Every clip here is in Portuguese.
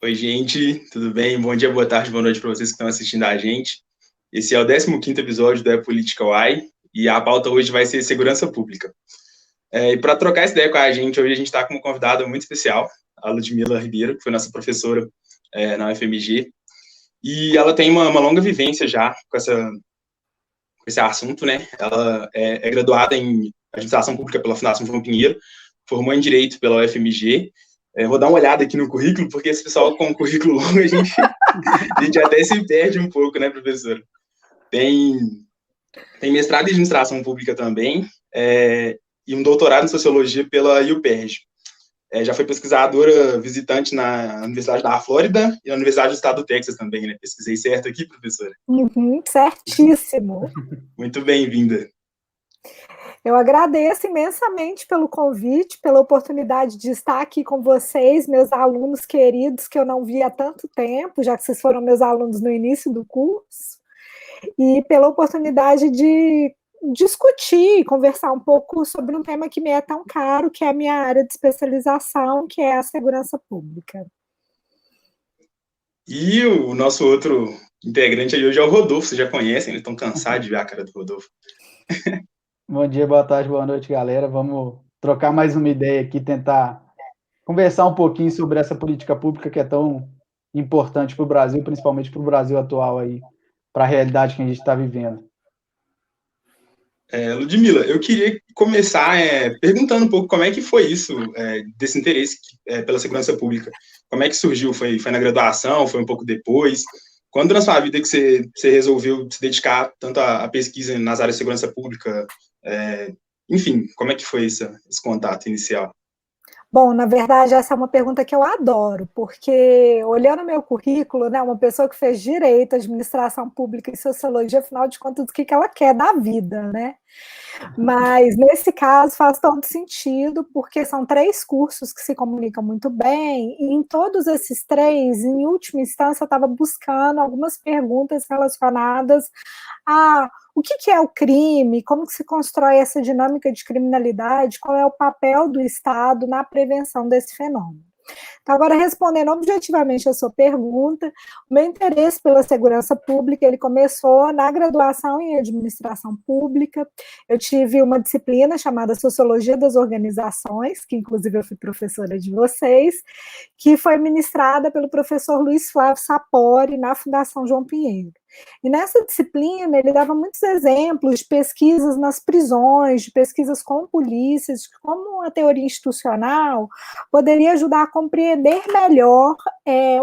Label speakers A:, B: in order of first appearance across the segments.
A: Oi, gente, tudo bem? Bom dia, boa tarde, boa noite para vocês que estão assistindo a gente. Esse é o 15º episódio do É Política Uai e a pauta hoje vai ser segurança pública. E para trocar essa ideia com a gente, hoje a gente está com uma convidada muito especial, a Ludmila Ribeiro, que foi nossa professora na UFMG, e ela tem uma longa vivência já com esse assunto, né? Ela é graduada em administração pública pela Fundação João Pinheiro, formou em Direito pela UFMG. Vou dar uma olhada aqui no currículo, porque esse pessoal com o currículo longo, a gente até se perde um pouco, né, professor? Tem mestrado em administração pública também, e um doutorado em sociologia pela UPERJ. Já foi pesquisadora visitante na Universidade da Flórida e na Universidade do Estado do Texas também, né? Pesquisei certo aqui, professora?
B: Uhum, certíssimo.
A: Muito bem-vinda.
B: Eu agradeço imensamente pelo convite, pela oportunidade de estar aqui com vocês, meus alunos queridos, que eu não vi há tanto tempo, já que vocês foram meus alunos no início do curso, e pela oportunidade de discutir, conversar um pouco sobre um tema que me é tão caro, que é a minha área de especialização, que é a segurança pública.
A: E o nosso outro integrante aí hoje é o Rodolfo, vocês já conhecem, eles estão cansados de ver a cara do Rodolfo.
C: Bom dia, boa tarde, boa noite, galera. Vamos trocar mais uma ideia aqui, tentar conversar um pouquinho sobre essa política pública que é tão importante para o Brasil, principalmente para o Brasil atual aí, para a realidade que a gente está vivendo.
A: Ludmila, eu queria começar perguntando um pouco como é que foi isso, desse interesse pela segurança pública. Como é que surgiu? Foi na graduação? Foi um pouco depois? Quando na sua vida que você resolveu se dedicar tanto à pesquisa nas áreas de segurança pública? Enfim, como é que foi esse contato inicial?
B: Bom, na verdade, essa é uma pergunta que eu adoro, porque olhando meu currículo, né, uma pessoa que fez direito, administração pública e sociologia, afinal de contas, o que ela quer da vida, né? Mas nesse caso faz todo sentido, porque são 3 cursos que se comunicam muito bem, e em todos esses 3, em última instância, eu estava buscando algumas perguntas relacionadas a o que é o crime, como que se constrói essa dinâmica de criminalidade, qual é o papel do Estado na prevenção desse fenômeno. Então, agora, respondendo objetivamente a sua pergunta, o meu interesse pela segurança pública, ele começou na graduação em administração pública. Eu tive uma disciplina chamada Sociologia das Organizações, que inclusive eu fui professora de vocês, que foi ministrada pelo professor Luiz Flávio Sapori na Fundação João Pinheiro. E nessa disciplina ele dava muitos exemplos de pesquisas nas prisões, de pesquisas com polícias, de como a teoria institucional poderia ajudar a compreender melhor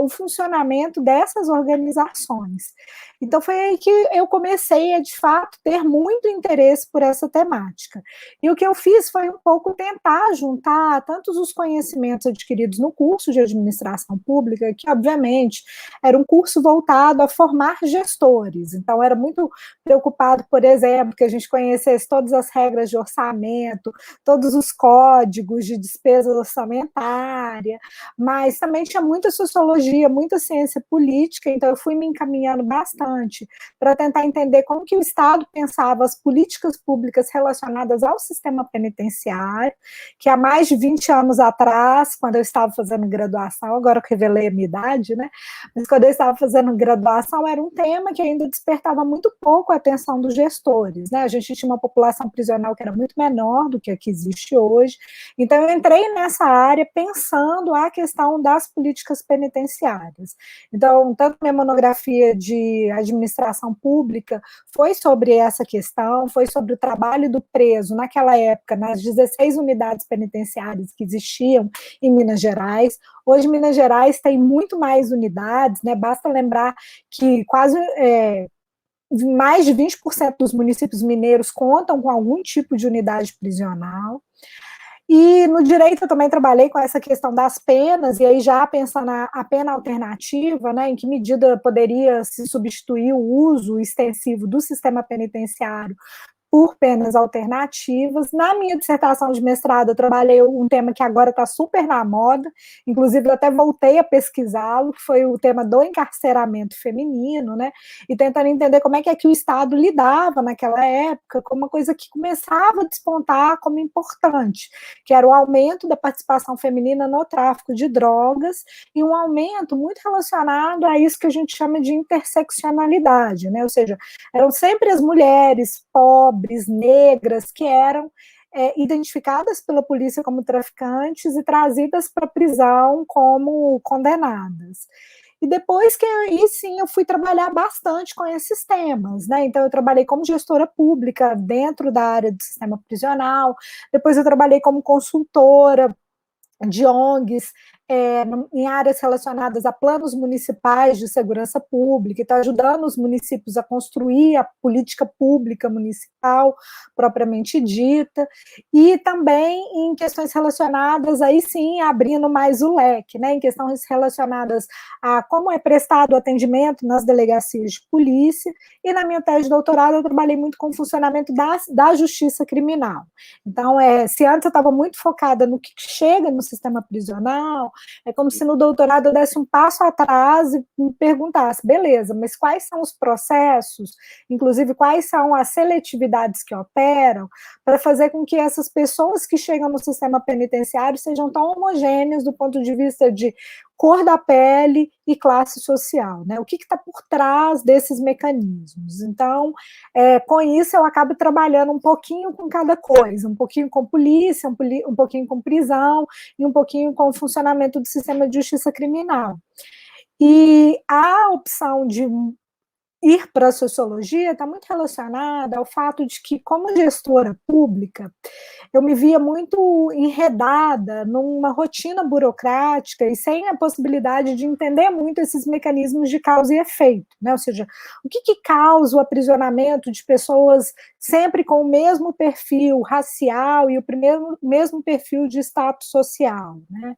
B: o funcionamento dessas organizações. Então foi aí que eu comecei a, de fato, ter muito interesse por essa temática. E o que eu fiz foi um pouco tentar juntar tantos os conhecimentos adquiridos no curso de administração pública, que obviamente era um curso voltado a formar gestores, então era muito preocupado, por exemplo, que a gente conhecesse todas as regras de orçamento, todos os códigos de despesa orçamentária, mas também tinha muita sociologia, muita ciência política, então eu fui me encaminhando bastante para tentar entender como que o Estado pensava as políticas públicas relacionadas ao sistema penitenciário, que há mais de 20 anos atrás, quando eu estava fazendo graduação, agora eu revelei a minha idade, né? Mas quando eu estava fazendo graduação, era um tema que ainda despertava muito pouco a atenção dos gestores, né? A gente tinha uma população prisional que era muito menor do que a que existe hoje, então eu entrei nessa área pensando a questão das políticas penitenciárias. Então, tanto minha monografia de administração pública foi sobre essa questão, foi sobre o trabalho do preso naquela época, nas 16 unidades penitenciárias que existiam em Minas Gerais. Hoje, Minas Gerais tem muito mais unidades, né? Basta lembrar que quase mais de 20% dos municípios mineiros contam com algum tipo de unidade prisional. E no direito eu também trabalhei com essa questão das penas, e aí já pensando a pena alternativa, né, em que medida poderia se substituir o uso extensivo do sistema penitenciário por penas alternativas. Na minha dissertação de mestrado, eu trabalhei um tema que agora está super na moda, inclusive eu até voltei a pesquisá-lo, que foi o tema do encarceramento feminino, né? E tentando entender como é que o Estado lidava naquela época com uma coisa que começava a despontar como importante, que era o aumento da participação feminina no tráfico de drogas e um aumento muito relacionado a isso que a gente chama de interseccionalidade, né? Ou seja, eram sempre as mulheres pobres, negras, que eram identificadas pela polícia como traficantes e trazidas para a prisão como condenadas. E depois que aí sim eu fui trabalhar bastante com esses temas, né? Então eu trabalhei como gestora pública dentro da área do sistema prisional, depois eu trabalhei como consultora de ONGs, em áreas relacionadas a planos municipais de segurança pública, está ajudando os municípios a construir a política pública municipal propriamente dita, e também em questões relacionadas, aí sim, abrindo mais o leque, né, em questões relacionadas a como é prestado o atendimento nas delegacias de polícia, e na minha tese de doutorado eu trabalhei muito com o funcionamento da justiça criminal. Então, se antes eu estava muito focada no que chega no sistema prisional, é como se no doutorado eu desse um passo atrás e me perguntasse, beleza, mas quais são os processos, inclusive quais são as seletividades que operam, para fazer com que essas pessoas que chegam no sistema penitenciário sejam tão homogêneas do ponto de vista de cor da pele e classe social, né? O que está por trás desses mecanismos? Então, com isso eu acabo trabalhando um pouquinho com cada coisa, um pouquinho com polícia, um pouquinho com prisão e um pouquinho com o funcionamento do sistema de justiça criminal. E a opção de ir para a sociologia está muito relacionada ao fato de que, como gestora pública, eu me via muito enredada numa rotina burocrática e sem a possibilidade de entender muito esses mecanismos de causa e efeito, né? Ou seja, o que causa o aprisionamento de pessoas sempre com o mesmo perfil racial e o mesmo perfil de status social, né?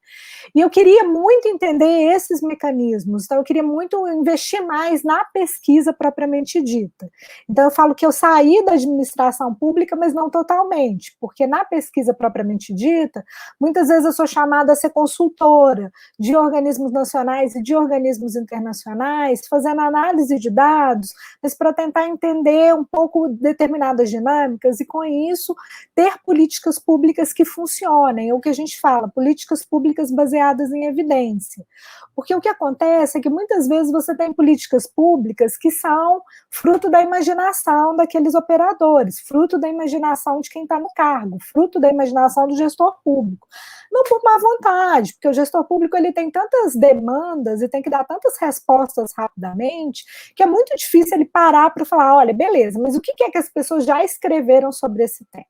B: E eu queria muito entender esses mecanismos, então eu queria muito investir mais na pesquisa propriamente dita. Então eu falo que eu saí da administração pública, mas não totalmente, porque na pesquisa propriamente dita, muitas vezes eu sou chamada a ser consultora de organismos nacionais e de organismos internacionais, fazendo análise de dados, mas para tentar entender um pouco determinadas dinâmicas e, com isso, ter políticas públicas que funcionem, o que a gente fala, políticas públicas baseadas em evidência. Porque o que acontece é que muitas vezes você tem políticas públicas que são fruto da imaginação daqueles operadores, fruto da imaginação de quem está no cargo, fruto da imaginação do gestor público. Não por má vontade, porque o gestor público ele tem tantas demandas e tem que dar tantas respostas rapidamente, que é muito difícil ele parar para falar, olha, beleza, mas o que é que as pessoas já escreveram sobre esse tema?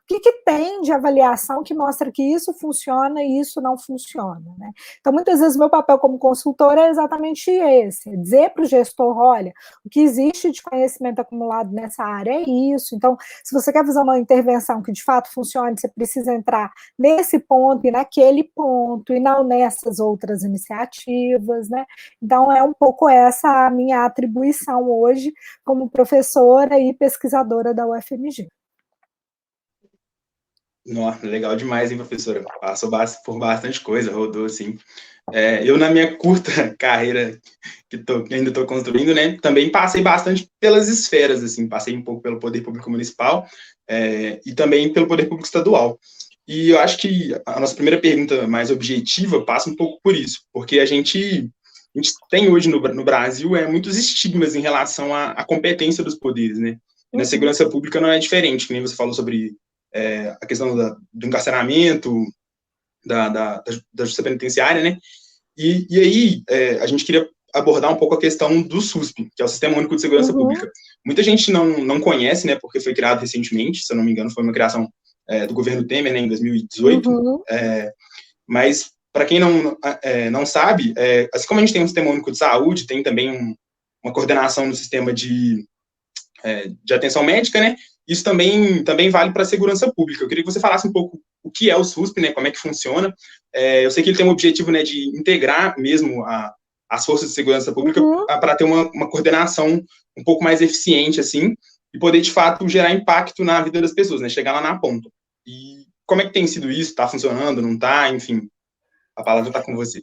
B: O que tem de avaliação que mostra que isso funciona e isso não funciona, né? Então, muitas vezes, meu papel como consultora é exatamente esse, é dizer para o gestor, olha, o que existe de conhecimento acumulado nessa área é isso, então, se você quer fazer uma intervenção que de fato funcione, você precisa entrar nesse ponto e naquele ponto, e não nessas outras iniciativas, né? Então, é um pouco essa a minha atribuição hoje como professora e pesquisadora da UFMG.
A: Nossa, legal demais, hein, professora? Passou por bastante coisa, rodou, assim. Eu, na minha curta carreira, que ainda estou construindo, né, também passei bastante pelas esferas, assim, passei um pouco pelo Poder Público Municipal e também pelo Poder Público Estadual. E eu acho que a nossa primeira pergunta mais objetiva passa um pouco por isso, porque a gente tem hoje no Brasil muitos estigmas em relação à competência dos poderes, né? E na segurança pública não é diferente, que nem você falou sobre a questão do encarceramento, da justiça penitenciária, né? E aí a gente queria abordar um pouco a questão do SUSP, que é o Sistema Único de Segurança Pública. Muita gente não conhece, né? Porque foi criado recentemente, se eu não me engano, foi uma criação do governo Temer, né, em 2018. Mas para quem não sabe, assim como a gente tem um Sistema Único de Saúde, tem também uma coordenação no sistema de atenção médica, né? Isso também vale para a segurança pública. Eu queria que você falasse um pouco o que é o SUSP, né, como é que funciona. Eu sei que ele tem um objetivo, né, de integrar mesmo as forças de segurança pública para ter uma coordenação um pouco mais eficiente, assim, e poder, de fato, gerar impacto na vida das pessoas, né? Chegar lá na ponta. E como é que tem sido isso? Está funcionando, não está? Enfim, a palavra está com você.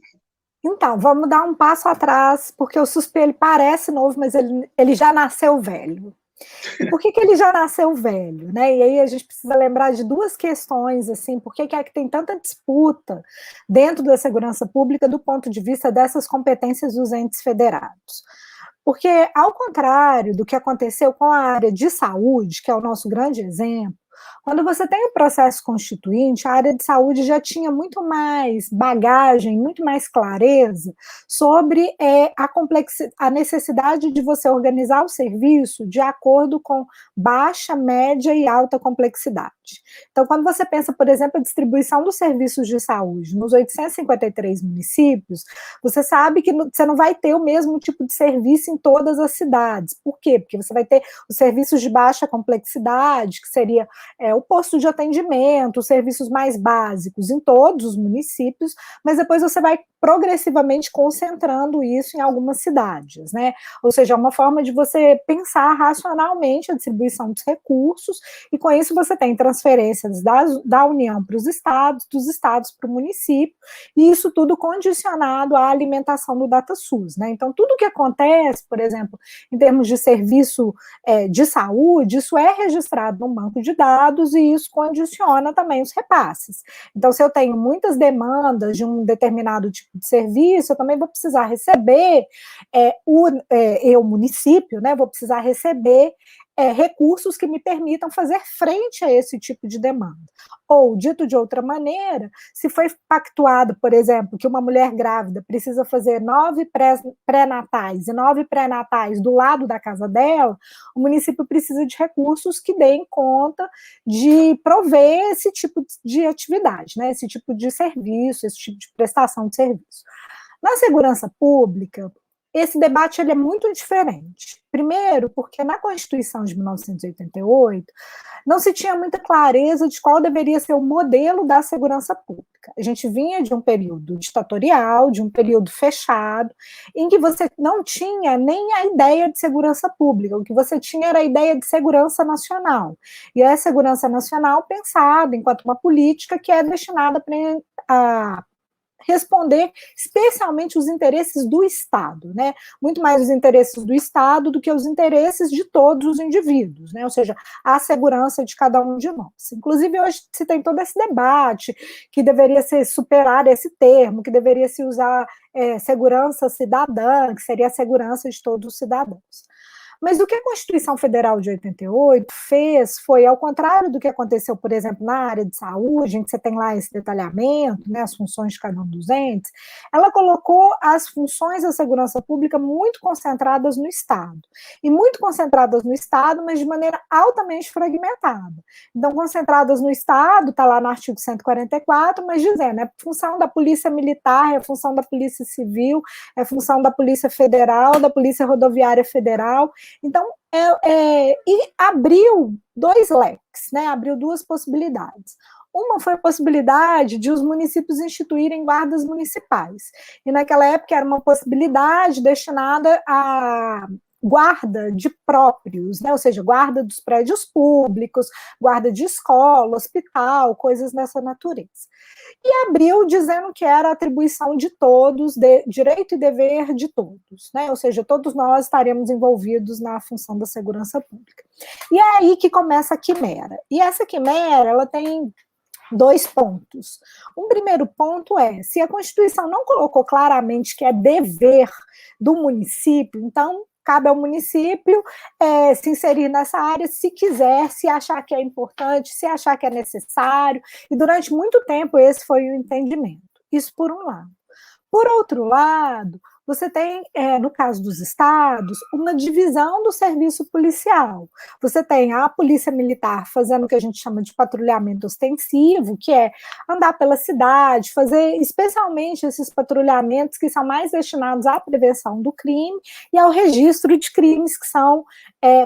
B: Então, vamos dar um passo atrás, porque o SUSP ele parece novo, mas ele já nasceu velho. E por que ele já nasceu velho, né? E aí a gente precisa lembrar de duas questões, assim, por que é que tem tanta disputa dentro da segurança pública do ponto de vista dessas competências dos entes federados. Porque, ao contrário do que aconteceu com a área de saúde, que é o nosso grande exemplo, quando você tem o processo constituinte, a área de saúde já tinha muito mais bagagem, muito mais clareza sobre a necessidade de você organizar o serviço de acordo com baixa, média e alta complexidade. Então, quando você pensa, por exemplo, a distribuição dos serviços de saúde nos 853 municípios, você sabe que você não vai ter o mesmo tipo de serviço em todas as cidades. Por quê? Porque você vai ter os serviços de baixa complexidade, que seria o posto de atendimento, os serviços mais básicos em todos os municípios, mas depois você vai progressivamente concentrando isso em algumas cidades, né? Ou seja, é uma forma de você pensar racionalmente a distribuição dos recursos, e com isso você tem transferências da União para os estados, dos estados para o município, e isso tudo condicionado à alimentação do DataSUS, né? Então, tudo que acontece, por exemplo, em termos de serviço de saúde, isso é registrado no banco de dados e isso condiciona também os repasses. Então, se eu tenho muitas demandas de um determinado tipo de serviço, eu também vou precisar receber, o município, né, vou precisar receber recursos que me permitam fazer frente a esse tipo de demanda. Ou, dito de outra maneira, se foi pactuado, por exemplo, que uma mulher grávida precisa fazer 9 pré-natais e 9 pré-natais do lado da casa dela, o município precisa de recursos que deem conta de prover esse tipo de atividade, né, esse tipo de serviço, esse tipo de prestação de serviço. Na segurança pública, esse debate ele é muito diferente. Primeiro, porque na Constituição de 1988 não se tinha muita clareza de qual deveria ser o modelo da segurança pública. A gente vinha de um período ditatorial, de um período fechado, em que você não tinha nem a ideia de segurança pública, o que você tinha era a ideia de segurança nacional. E a segurança nacional pensada enquanto uma política que é destinada a responder especialmente os interesses do Estado, né? Muito mais os interesses do Estado do que os interesses de todos os indivíduos, né? Ou seja, a segurança de cada um de nós. Inclusive, hoje se tem todo esse debate que deveria se superar esse termo, que deveria se usar segurança cidadã, que seria a segurança de todos os cidadãos. Mas o que a Constituição Federal de 88 fez foi, ao contrário do que aconteceu, por exemplo, na área de saúde, em que você tem lá esse detalhamento, né, as funções de cada um dos entes, ela colocou as funções da segurança pública muito concentradas no Estado. E muito concentradas no Estado, mas de maneira altamente fragmentada. Então, concentradas no Estado, está lá no artigo 144, mas dizendo, é função da Polícia Militar, é função da Polícia Civil, é função da Polícia Federal, da Polícia Rodoviária Federal. Então, e abriu 2 leques, né? Abriu 2 possibilidades. Uma foi a possibilidade de os municípios instituírem guardas municipais. E naquela época era uma possibilidade destinada a guarda de próprios, né? Ou seja, guarda dos prédios públicos, guarda de escola, hospital, coisas dessa natureza. E abriu dizendo que era atribuição de todos, direito e dever de todos, né? Ou seja, todos nós estaremos envolvidos na função da segurança pública. E é aí que começa a quimera. E essa quimera, ela tem 2 pontos. Um primeiro ponto é, se a Constituição não colocou claramente que é dever do município, então cabe ao município se inserir nessa área se quiser, se achar que é importante, se achar que é necessário, e durante muito tempo esse foi o entendimento. Isso por um lado. Por outro lado, você tem, no caso dos estados, uma divisão do serviço policial. Você tem a polícia militar fazendo o que a gente chama de patrulhamento ostensivo, que é andar pela cidade, fazer especialmente esses patrulhamentos que são mais destinados à prevenção do crime e ao registro de crimes que são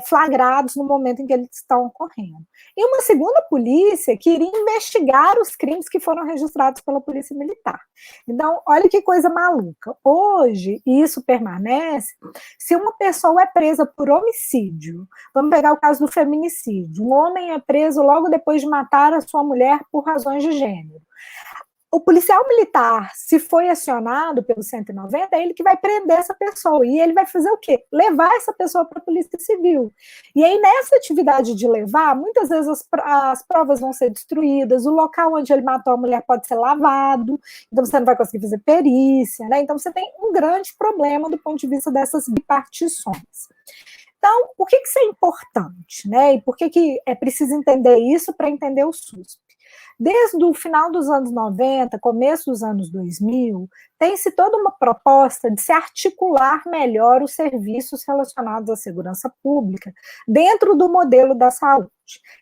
B: flagrados no momento em que eles estão ocorrendo. E uma segunda polícia que iria investigar os crimes que foram registrados pela polícia militar. Então, olha que coisa maluca. Hoje, hoje, e isso permanece, se uma pessoa é presa por homicídio, vamos pegar o caso do feminicídio, um homem é preso logo depois de matar a sua mulher por razões de gênero. O policial militar, se foi acionado pelo 190, é ele que vai prender essa pessoa. E ele vai fazer o quê? Levar essa pessoa para a Polícia Civil. E aí, nessa atividade de levar, muitas vezes as provas vão ser destruídas, o local onde ele matou a mulher pode ser lavado, então você não vai conseguir fazer perícia, né? Então você tem um grande problema do ponto de vista dessas bipartições. Então, por que isso é importante, né? E por que é preciso entender isso para entender o SUSP? Desde o final dos anos 90, começo dos anos 2000, tem-se toda uma proposta de se articular melhor os serviços relacionados à segurança pública dentro do modelo da saúde.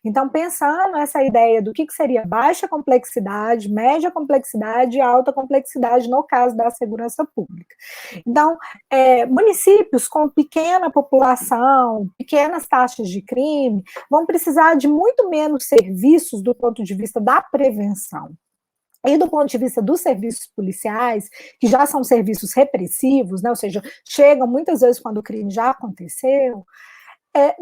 B: Então, pensando essa ideia do que seria baixa complexidade, média complexidade e alta complexidade no caso da segurança pública. Então, municípios com pequena população, pequenas taxas de crime, vão precisar de muito menos serviços do ponto de vista da prevenção. E do ponto de vista dos serviços policiais, que já são serviços repressivos, né, ou seja, chegam muitas vezes quando o crime já aconteceu,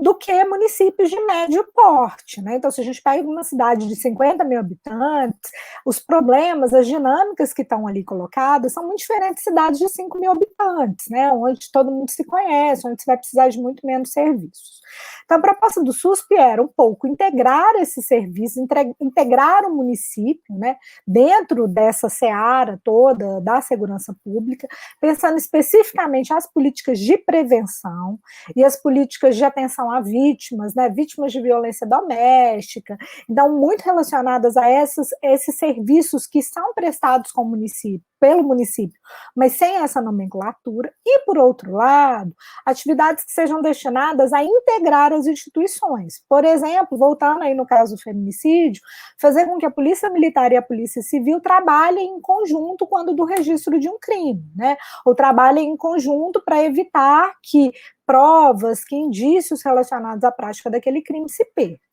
B: do que municípios de médio porte, né? Então, se a gente pega uma cidade de 50 mil habitantes, os problemas, as dinâmicas que estão ali colocadas são muito diferentes de cidades de 5 mil habitantes, né? Onde todo mundo se conhece, onde você vai precisar de muito menos serviços. Então, a proposta do SUSP era um pouco integrar esses serviços, integrar o município, né, dentro dessa seara toda da segurança pública, pensando especificamente as políticas de prevenção e as políticas de atenção a vítimas, né, vítimas de violência doméstica, então muito relacionadas a esses serviços que são prestados com o município, pelo município, mas sem essa nomenclatura, e, por outro lado, atividades que sejam destinadas a integrar as instituições. Por exemplo, voltando aí no caso do feminicídio, fazer com que a Polícia Militar e a Polícia Civil trabalhem em conjunto quando do registro de um crime, né? Ou trabalhem em conjunto para evitar que provas, que indícios relacionados à prática daquele crime se percam.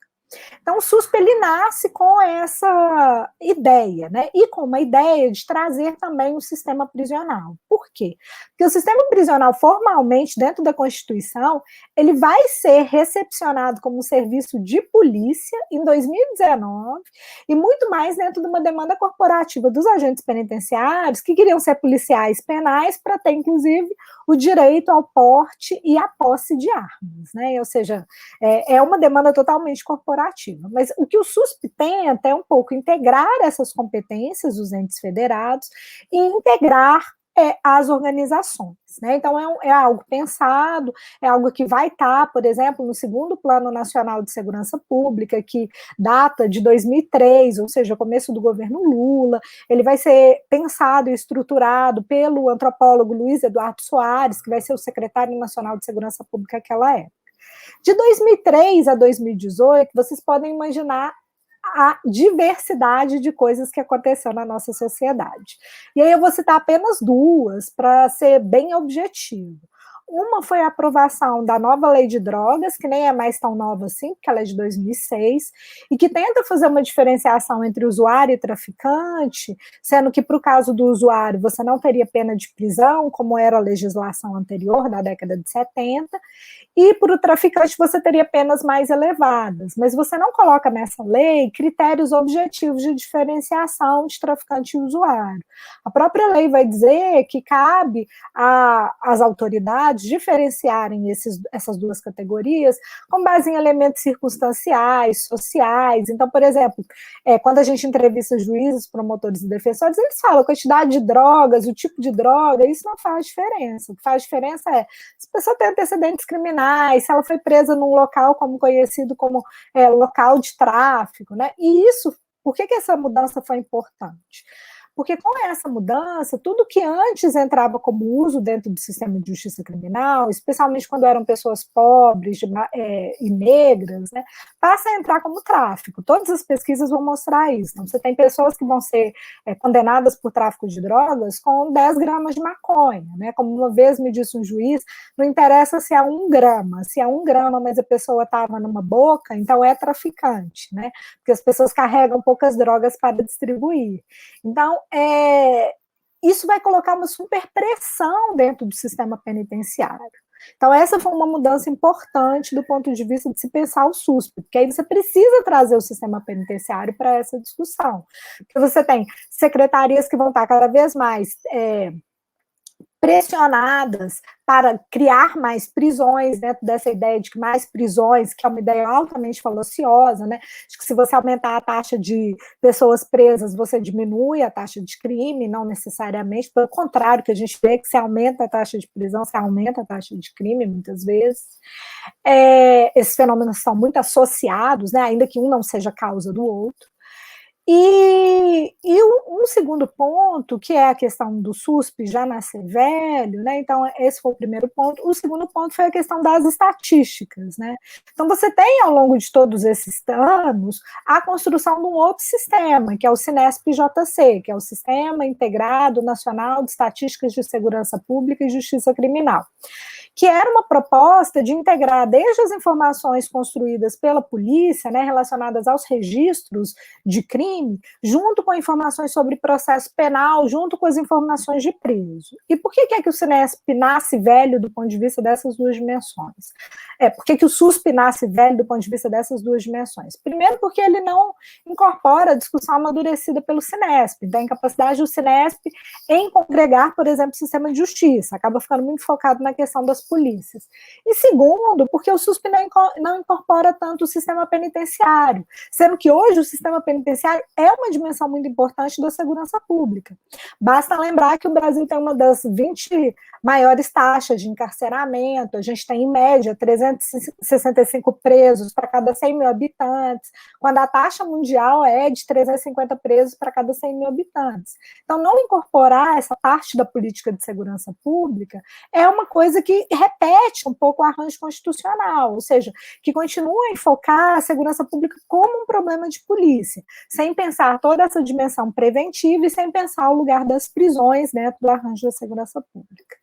B: Então, o SUSP ele nasce com essa ideia, né? E com uma ideia de trazer também o sistema prisional. Por quê? Porque o sistema prisional, formalmente, dentro da Constituição, ele vai ser recepcionado como um serviço de polícia em 2019, e muito mais dentro de uma demanda corporativa dos agentes penitenciários, que queriam ser policiais penais para ter, inclusive, o direito ao porte e à posse de armas, né? Ou seja, é uma demanda totalmente corporativa. Mas o que o SUSP tenta é um pouco integrar essas competências dos entes federados e integrar as organizações, né? Então é algo pensado, é algo que vai estar, por exemplo, no segundo Plano Nacional de Segurança Pública, que data de 2003, ou seja, começo do governo Lula. Ele vai ser pensado e estruturado pelo antropólogo Luiz Eduardo Soares, que vai ser o secretário nacional de Segurança Pública naquela época. De 2003 a 2018, vocês podem imaginar a diversidade de coisas que aconteceu na nossa sociedade. E aí eu vou citar apenas duas, para ser bem objetivo. Uma foi a aprovação da nova lei de drogas, que nem é mais tão nova assim, porque ela é de 2006, e que tenta fazer uma diferenciação entre usuário e traficante, sendo que, para o caso do usuário, você não teria pena de prisão, como era a legislação anterior, da década de 70, e para o traficante você teria penas mais elevadas, mas você não coloca nessa lei critérios objetivos de diferenciação de traficante e usuário. A própria lei vai dizer que cabe às autoridades diferenciarem essas duas categorias com base em elementos circunstanciais, sociais. Então, por exemplo, quando a gente entrevista juízes, promotores e defensores, eles falam a quantidade de drogas, o tipo de droga, isso não faz diferença. O que faz diferença é se a pessoa tem antecedentes criminais, se ela foi presa num local conhecido como local de tráfico, né? E isso, por que essa mudança foi importante? Porque com essa mudança, tudo que antes entrava como uso dentro do sistema de justiça criminal, especialmente quando eram pessoas pobres e negras, né, passa a entrar como tráfico. Todas as pesquisas vão mostrar isso. Então, você tem pessoas que vão ser condenadas por tráfico de drogas com 10 gramas de maconha, né? Como uma vez me disse um juiz, não interessa se é 1 grama, se é 1 grama, mas a pessoa estava numa boca, então é traficante, né? Porque as pessoas carregam poucas drogas para distribuir. Então, isso vai colocar uma superpressão dentro do sistema penitenciário. Então, essa foi uma mudança importante do ponto de vista de se pensar o SUSP, porque aí você precisa trazer o sistema penitenciário para essa discussão. Porque você tem secretarias que vão estar cada vez mais pressionadas para criar mais prisões, dentro dessa ideia de que mais prisões, que é uma ideia altamente falaciosa, né? De que se você aumentar a taxa de pessoas presas, você diminui a taxa de crime, não necessariamente, pelo contrário, que a gente vê que se aumenta a taxa de prisão, se aumenta a taxa de crime, muitas vezes. Esses fenômenos são muito associados, né? Ainda que um não seja causa do outro. E um segundo ponto, que é a questão do SUSP já nascer velho, né? Então, esse foi o primeiro ponto. O segundo ponto foi a questão das estatísticas, né? Então, você tem, ao longo de todos esses anos, a construção de um outro sistema, que é o Sinesp-JC, que é o Sistema Integrado Nacional de Estatísticas de Segurança Pública e Justiça Criminal, que era uma proposta de integrar desde as informações construídas pela polícia, né, relacionadas aos registros de crime, junto com informações sobre processo penal, junto com as informações de preso. E por que é que o Sinesp nasce velho do ponto de vista dessas duas dimensões? Por que o SUSP nasce velho do ponto de vista dessas duas dimensões? Primeiro, porque ele não incorpora a discussão amadurecida pelo Sinesp, então a incapacidade do Sinesp em congregar, por exemplo, o sistema de justiça, acaba ficando muito focado na questão das polícias. E segundo, porque o SUSP não incorpora tanto o sistema penitenciário, sendo que hoje o sistema penitenciário é uma dimensão muito importante da segurança pública. Basta lembrar que o Brasil tem uma das 20 maiores taxas de encarceramento, a gente tem, em média, 365 presos para cada 100 mil habitantes, quando a taxa mundial é de 350 presos para cada 100 mil habitantes. Então, não incorporar essa parte da política de segurança pública é uma coisa que repete um pouco o arranjo constitucional, ou seja, que continua a enfocar a segurança pública como um problema de polícia, sem pensar toda essa dimensão preventiva e sem pensar o lugar das prisões dentro do arranjo da segurança pública.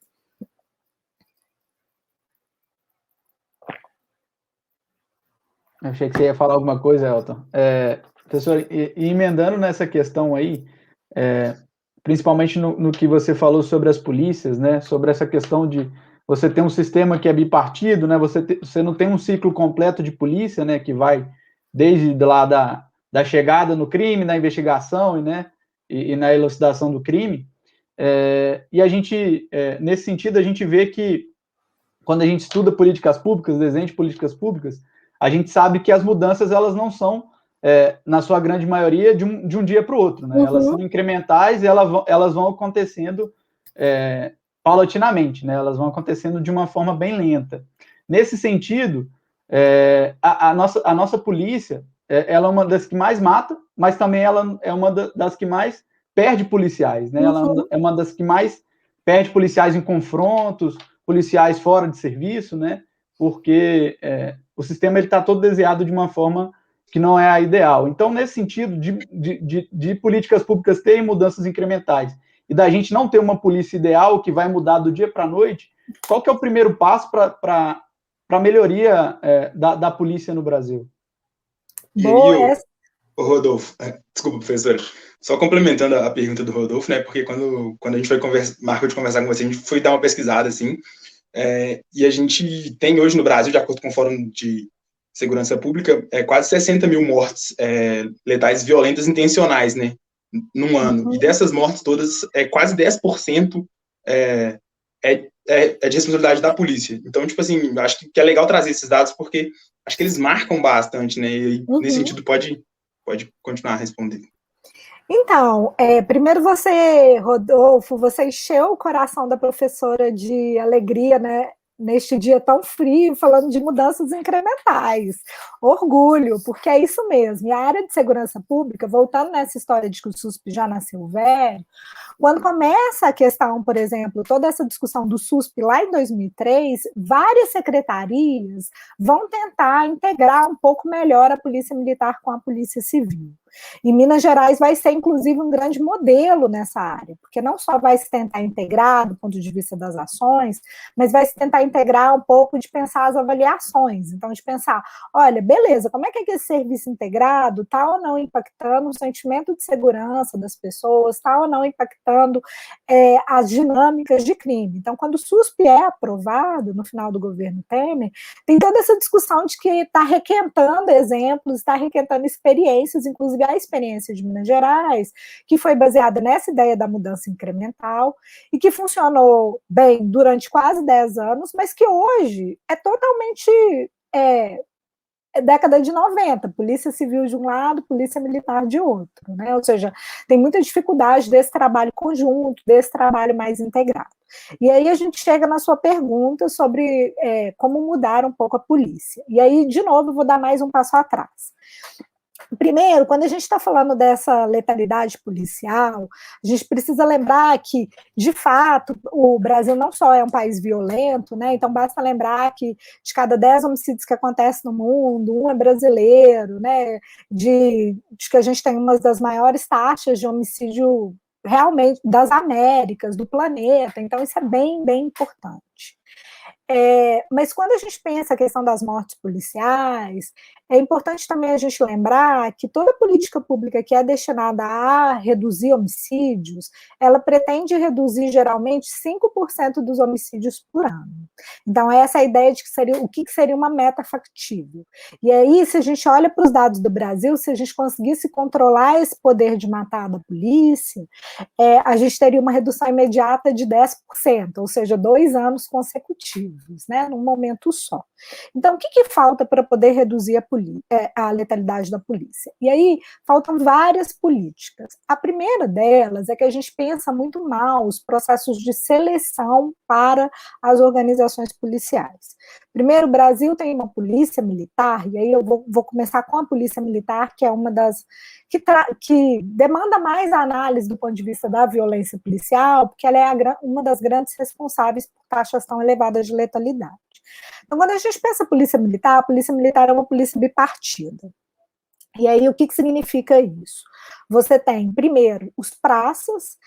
C: Eu achei que você ia falar alguma coisa, Elton. Professor, e emendando nessa questão aí, principalmente no que você falou sobre as polícias, né, sobre essa questão de você ter um sistema que é bipartido, né, você não tem um ciclo completo de polícia, né, que vai desde lá da chegada no crime, na investigação, né, e na elucidação do crime, e a gente, nesse sentido, a gente vê que quando a gente estuda políticas públicas, desenho de políticas públicas, a gente sabe que as mudanças, elas não são, na sua grande maioria, de um dia para o outro, né? Uhum. Elas são incrementais e elas vão acontecendo paulatinamente, né? Elas vão acontecendo de uma forma bem lenta. Nesse sentido, a nossa polícia, ela é uma das que mais mata, mas também ela é uma das que mais perde policiais, né? Uhum. Ela é uma das que mais perde policiais em confrontos, policiais fora de serviço, né? Porque o sistema está todo desenhado de uma forma que não é a ideal. Então, nesse sentido de políticas públicas terem mudanças incrementais e da gente não ter uma polícia ideal que vai mudar do dia para a noite, qual que é o primeiro passo para a melhoria da polícia no Brasil?
A: Rodolfo, desculpa, professor, só complementando a pergunta do Rodolfo, né, porque quando a gente marcou de conversar com você, a gente foi dar uma pesquisada, assim, e a gente tem hoje no Brasil, de acordo com o Fórum de Segurança Pública, quase 60 mil mortes letais violentas intencionais, né, num ano. Uhum. E dessas mortes todas, quase 10% é de responsabilidade da polícia. Então, tipo assim, acho que é legal trazer esses dados, porque acho que eles marcam bastante, né, e nesse sentido pode continuar a responder.
B: Então, primeiro você, Rodolfo, você encheu o coração da professora de alegria, né, neste dia tão frio, falando de mudanças incrementais. Orgulho, porque é isso mesmo. E a área de segurança pública, voltando nessa história de que o SUSP já nasceu velho, quando começa a questão, por exemplo, toda essa discussão do SUSP lá em 2003, várias secretarias vão tentar integrar um pouco melhor a polícia militar com a polícia civil. E Minas Gerais vai ser, inclusive, um grande modelo nessa área, porque não só vai se tentar integrar do ponto de vista das ações, mas vai se tentar integrar um pouco de pensar as avaliações. Então, de pensar, olha, beleza, como é que esse serviço integrado está ou não impactando o sentimento de segurança das pessoas, está ou não impactando as dinâmicas de crime. Então, quando o SUSP é aprovado no final do governo Temer, tem toda essa discussão de que está requentando exemplos, está requentando experiências, inclusive a experiência de Minas Gerais, que foi baseada nessa ideia da mudança incremental e que funcionou bem durante quase 10 anos, mas que hoje é totalmente década de 90, polícia civil de um lado, polícia militar de outro, né? Ou seja, tem muita dificuldade desse trabalho conjunto, desse trabalho mais integrado. E aí a gente chega na sua pergunta sobre como mudar um pouco a polícia. E aí, de novo, eu vou dar mais um passo atrás. Primeiro, quando a gente está falando dessa letalidade policial, a gente precisa lembrar que, de fato, o Brasil não só é um país violento, né? Então basta lembrar que de cada 10 homicídios que acontecem no mundo, um é brasileiro, né? De que a gente tem uma das maiores taxas de homicídio realmente das Américas, do planeta, então isso é bem, bem importante. Mas quando a gente pensa a questão das mortes policiais, é importante também a gente lembrar que toda política pública que é destinada a reduzir homicídios, ela pretende reduzir geralmente 5% dos homicídios por ano. Então, essa é a ideia de o que seria uma meta factível. E aí, se a gente olha para os dados do Brasil, se a gente conseguisse controlar esse poder de matar da polícia, a gente teria uma redução imediata de 10%, ou seja, 2 anos consecutivos, né, num momento só. Então, o que falta para poder reduzir a letalidade da polícia? E aí, faltam várias políticas. A primeira delas é que a gente pensa muito mal os processos de seleção para as organizações policiais. Primeiro, o Brasil tem uma polícia militar, e aí eu vou começar com a polícia militar, que é uma das que demanda mais análise do ponto de vista da violência policial, porque ela é uma das grandes responsáveis por taxas tão elevadas de letalidade. Então, quando a gente pensa a polícia militar é uma polícia bipartida. E aí, o que significa isso? Você tem, primeiro, os praças,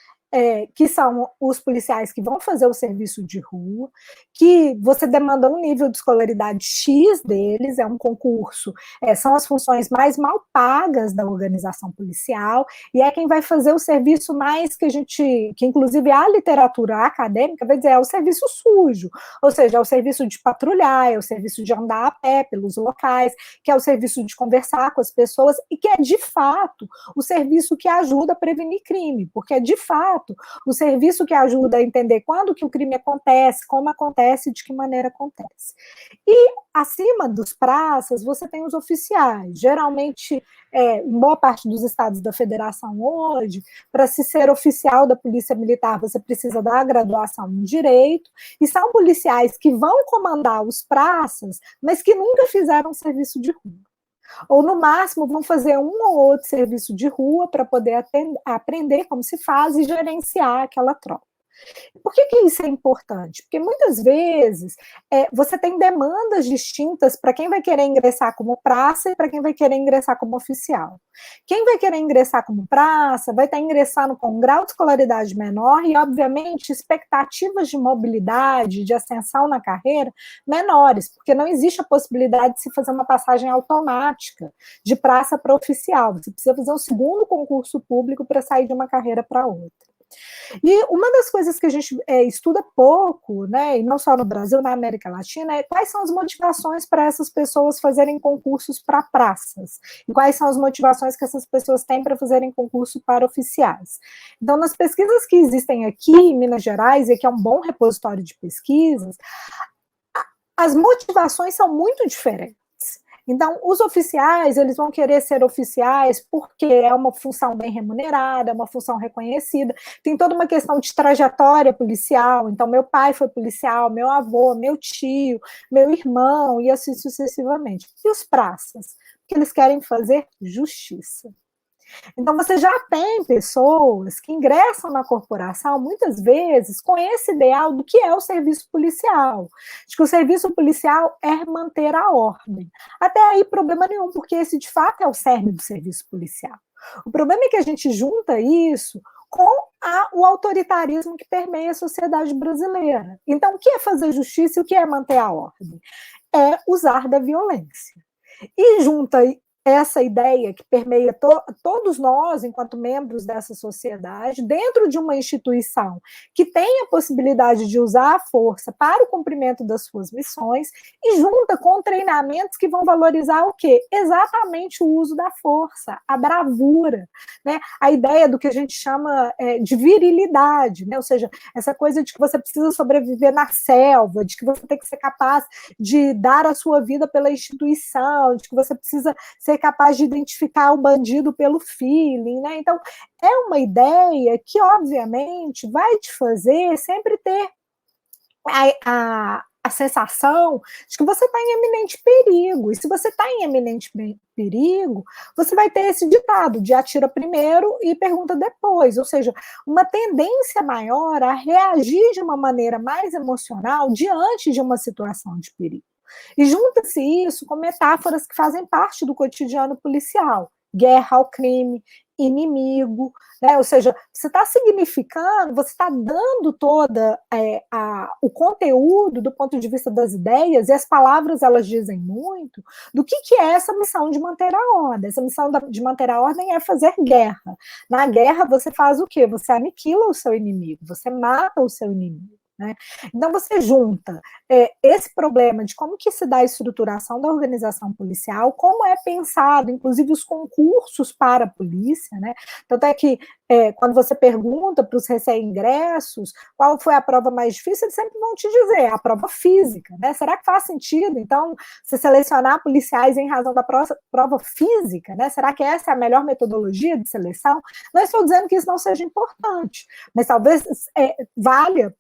B: que são os policiais que vão fazer o serviço de rua, que você demanda um nível de escolaridade X deles, é um concurso, são as funções mais mal pagas da organização policial, e é quem vai fazer o serviço mais que inclusive a literatura acadêmica vai dizer, é o serviço sujo, ou seja, é o serviço de patrulhar, é o serviço de andar a pé pelos locais, que é o serviço de conversar com as pessoas, e que é, de fato, o serviço que ajuda a prevenir crime, porque é, de fato, o serviço que ajuda a entender quando que o crime acontece, como acontece, de que maneira acontece. E acima dos praças, você tem os oficiais. Geralmente, em boa parte dos estados da federação hoje, para se ser oficial da polícia militar, você precisa da graduação em direito, e são policiais que vão comandar os praças, mas que nunca fizeram serviço de rua. Ou, no máximo, vão fazer um ou outro serviço de rua para poder aprender como se faz e gerenciar aquela tropa. Por que isso é importante? Porque muitas vezes você tem demandas distintas para quem vai querer ingressar como praça e para quem vai querer ingressar como oficial. Quem vai querer ingressar como praça vai estar ingressando com um grau de escolaridade menor e, obviamente, expectativas de mobilidade, de ascensão na carreira menores, porque não existe a possibilidade de se fazer uma passagem automática de praça para oficial. Você precisa fazer um segundo concurso público para sair de uma carreira para outra. E uma das coisas que a gente estuda pouco, né, e não só no Brasil, na América Latina, é quais são as motivações para essas pessoas fazerem concursos para praças, e quais são as motivações que essas pessoas têm para fazerem concurso para oficiais. Então, nas pesquisas que existem aqui em Minas Gerais, e aqui é um bom repositório de pesquisas, as motivações são muito diferentes. Então, os oficiais, eles vão querer ser oficiais porque é uma função bem remunerada, é uma função reconhecida, tem toda uma questão de trajetória policial, então meu pai foi policial, meu avô, meu tio, meu irmão, e assim sucessivamente. E os praças? Porque eles querem fazer justiça. Então, você já tem pessoas que ingressam na corporação, muitas vezes, com esse ideal do que é o serviço policial. De que o serviço policial é manter a ordem. Até aí, problema nenhum, porque esse, de fato, é o cerne do serviço policial. O problema é que a gente junta isso com o autoritarismo que permeia a sociedade brasileira. Então, o que é fazer justiça e o que é manter a ordem? É usar da violência. E junta essa ideia que permeia todos nós, enquanto membros dessa sociedade, dentro de uma instituição que tem a possibilidade de usar a força para o cumprimento das suas missões, e junta com treinamentos que vão valorizar o quê? Exatamente o uso da força, a bravura, né? A ideia do que a gente chama de virilidade, né? Ou seja, essa coisa de que você precisa sobreviver na selva, de que você tem que ser capaz de dar a sua vida pela instituição, de que você precisa ser capaz de identificar o bandido pelo feeling, né? Então, é uma ideia que, obviamente, vai te fazer sempre ter a sensação de que você está em eminente perigo. E se você está em eminente perigo, você vai ter esse ditado de atira primeiro e pergunta depois. Ou seja, uma tendência maior a reagir de uma maneira mais emocional diante de uma situação de perigo. E junta-se isso com metáforas que fazem parte do cotidiano policial. Guerra ao crime, inimigo, né? Ou seja, você está significando, você está dando toda o conteúdo do ponto de vista das ideias, e as palavras elas dizem muito do que é essa missão de manter a ordem. Essa missão de manter a ordem é fazer guerra. Na guerra você faz o quê? Você aniquila o seu inimigo, você mata o seu inimigo. Né? Então você junta esse problema de como que se dá a estruturação da organização policial, como é pensado, inclusive os concursos para a polícia, né? Tanto é que quando você pergunta para os recém-ingressos qual foi a prova mais difícil, eles sempre vão te dizer a prova física, né? Será que faz sentido, então, você selecionar policiais em razão da prova física, né? Será que essa é a melhor metodologia de seleção? Não estou dizendo que isso não seja importante, mas talvez valha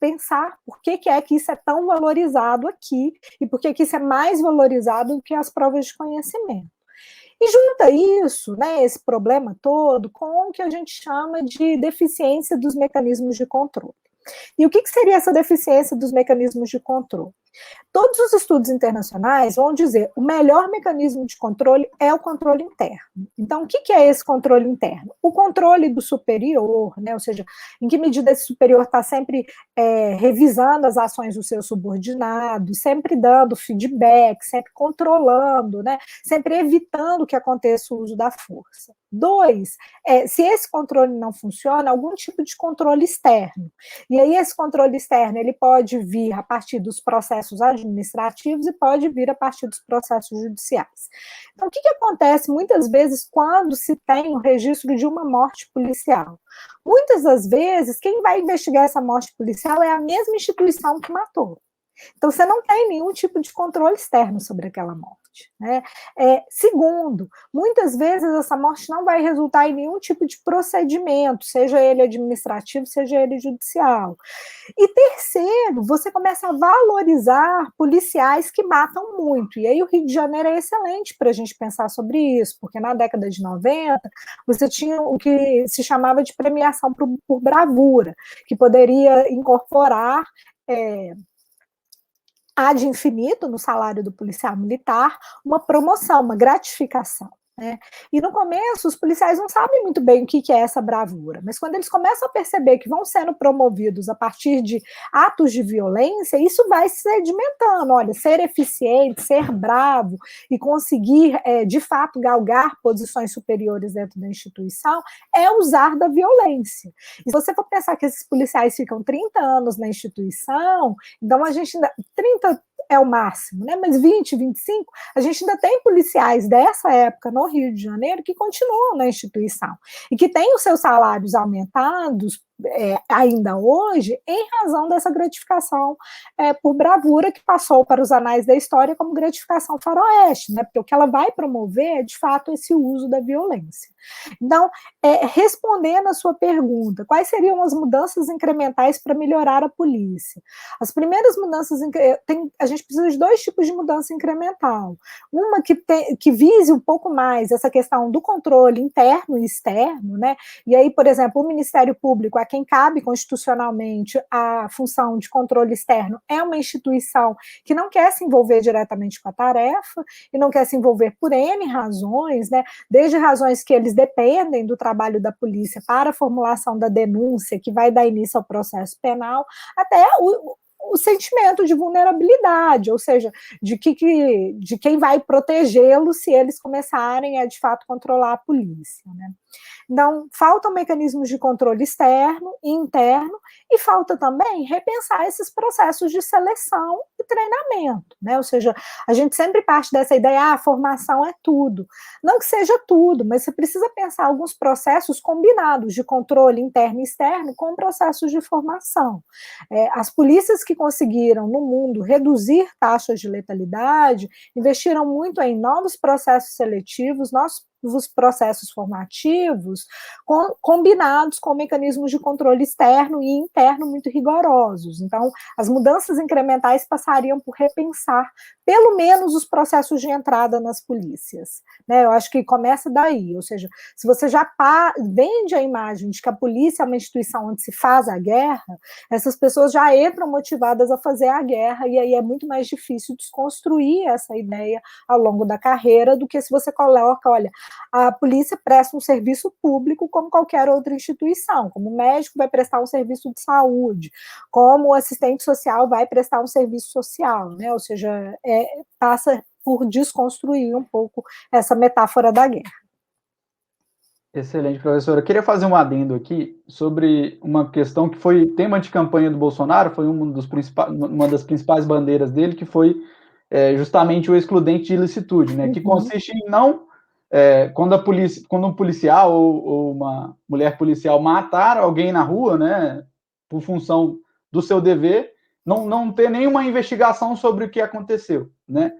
B: pensar por que é que isso é tão valorizado aqui e por que isso é mais valorizado do que as provas de conhecimento. E junta isso, né, esse problema todo, com o que a gente chama de deficiência dos mecanismos de controle. E o que seria essa deficiência dos mecanismos de controle? Todos os estudos internacionais vão dizer que o melhor mecanismo de controle é o controle interno. Então, o que é esse controle interno? O controle do superior, né? Ou seja, em que medida esse superior está sempre revisando as ações do seu subordinado, sempre dando feedback, sempre controlando, né? Sempre evitando que aconteça o uso da força. 2, se esse controle não funciona, algum tipo de controle externo. E aí esse controle externo ele pode vir a partir dos processos administrativos e pode vir a partir dos processos judiciais. Então, o que acontece muitas vezes quando se tem o registro de uma morte policial? Muitas das vezes, quem vai investigar essa morte policial é a mesma instituição que matou. Então, você não tem nenhum tipo de controle externo sobre aquela morte. Né? Segundo, muitas vezes essa morte não vai resultar em nenhum tipo de procedimento, seja ele administrativo, seja ele judicial. E terceiro, você começa a valorizar policiais que matam muito. E aí o Rio de Janeiro é excelente para a gente pensar sobre isso, porque na década de 90, você tinha o que se chamava de premiação por bravura, que poderia incorporar ad infinito no salário do policial militar, uma promoção, uma gratificação. Né? E no começo os policiais não sabem muito bem o que é essa bravura, mas quando eles começam a perceber que vão sendo promovidos a partir de atos de violência, isso vai se sedimentando. Olha, ser eficiente, ser bravo e conseguir de fato galgar posições superiores dentro da instituição é usar da violência. E se você for pensar que esses policiais ficam 30 anos na instituição, então a gente ainda 30 é o máximo, né? Mas 20, 25, a gente ainda tem policiais dessa época no Rio de Janeiro que continuam na instituição e que têm os seus salários aumentados ainda hoje em razão dessa gratificação por bravura que passou para os anais da história como gratificação faroeste, né? Porque o que ela vai promover é, de fato, esse uso da violência. Então, respondendo a sua pergunta, quais seriam as mudanças incrementais para melhorar a polícia? As primeiras mudanças, a gente precisa de 2 tipos de mudança incremental. Uma que vise um pouco mais essa questão do controle interno e externo, né? E aí, por exemplo, o Ministério Público quem cabe constitucionalmente a função de controle externo é uma instituição que não quer se envolver diretamente com a tarefa e não quer se envolver por N razões, né? Desde razões que eles dependem do trabalho da polícia para a formulação da denúncia que vai dar início ao processo penal, até o sentimento de vulnerabilidade, ou seja, de quem vai protegê-los se eles começarem a, de fato, controlar a polícia, né? Então, faltam mecanismos de controle externo e interno, e falta também repensar esses processos de seleção e treinamento, né? Ou seja, a gente sempre parte dessa ideia, a formação é tudo. Não que seja tudo, mas você precisa pensar alguns processos combinados de controle interno e externo com processos de formação. As polícias que conseguiram, no mundo, reduzir taxas de letalidade, investiram muito em novos processos seletivos, novos processos formativos, combinados com mecanismos de controle externo e interno muito rigorosos. Então, as mudanças incrementais passariam por repensar, pelo menos, os processos de entrada nas polícias, né? Eu acho que começa daí, ou seja, se você já vende a imagem de que a polícia é uma instituição onde se faz a guerra, essas pessoas já entram motivadas a fazer a guerra, e aí é muito mais difícil desconstruir essa ideia ao longo da carreira do que se você coloca, olha, a polícia presta um serviço público como qualquer outra instituição, como o médico vai prestar um serviço de saúde, como o assistente social vai prestar um serviço social, né? Ou seja, passa por desconstruir um pouco essa metáfora da guerra.
C: Excelente, professora. Eu queria fazer um adendo aqui sobre uma questão que foi tema de campanha do Bolsonaro, foi uma das principais bandeiras dele, que foi justamente o excludente de ilicitude, né? Que consiste em não... quando um policial ou uma mulher policial matar alguém na rua, né, por função do seu dever, não ter nenhuma investigação sobre o que aconteceu, né?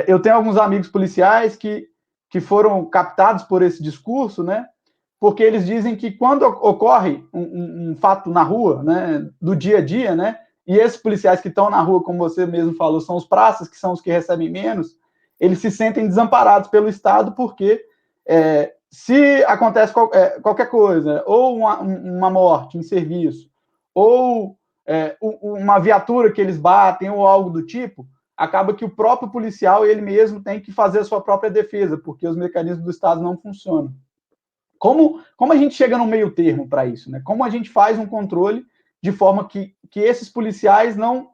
C: Eu tenho alguns amigos policiais que foram captados por esse discurso, né, porque eles dizem que quando ocorre um fato na rua, né, do dia a dia, né, e esses policiais que estão na rua, como você mesmo falou, são os praças, que são os que recebem menos, eles se sentem desamparados pelo Estado, porque se acontece qualquer coisa, ou uma morte em serviço, ou uma viatura que eles batem, ou algo do tipo, acaba que o próprio policial, ele mesmo, tem que fazer a sua própria defesa, porque os mecanismos do Estado não funcionam. Como a gente chega no meio termo para isso, né? Como a gente faz um controle de forma que esses policiais não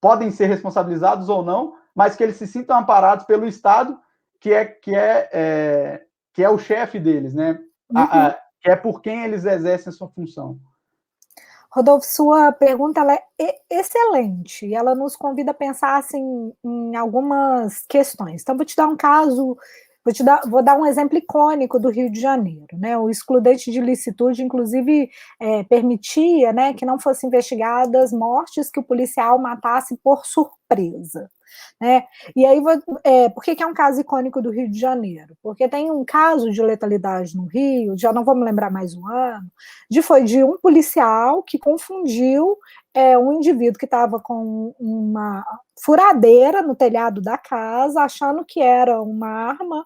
C: podem ser responsabilizados ou não, mas que eles se sintam amparados pelo Estado, que é o chefe deles, né? Que é por quem eles exercem a sua função.
B: Rodolfo, sua pergunta ela é excelente, e ela nos convida a pensar assim, em algumas questões. Então, vou te dar um caso, vou dar um exemplo icônico do Rio de Janeiro, né? O excludente de ilicitude, inclusive, permitia, né, que não fossem investigadas mortes que o policial matasse por surpresa, né? E aí, por que é um caso icônico do Rio de Janeiro? Porque tem um caso de letalidade no Rio, já não vou me lembrar mais o ano, foi de um policial que confundiu um indivíduo que estava com uma furadeira no telhado da casa, achando que era uma arma,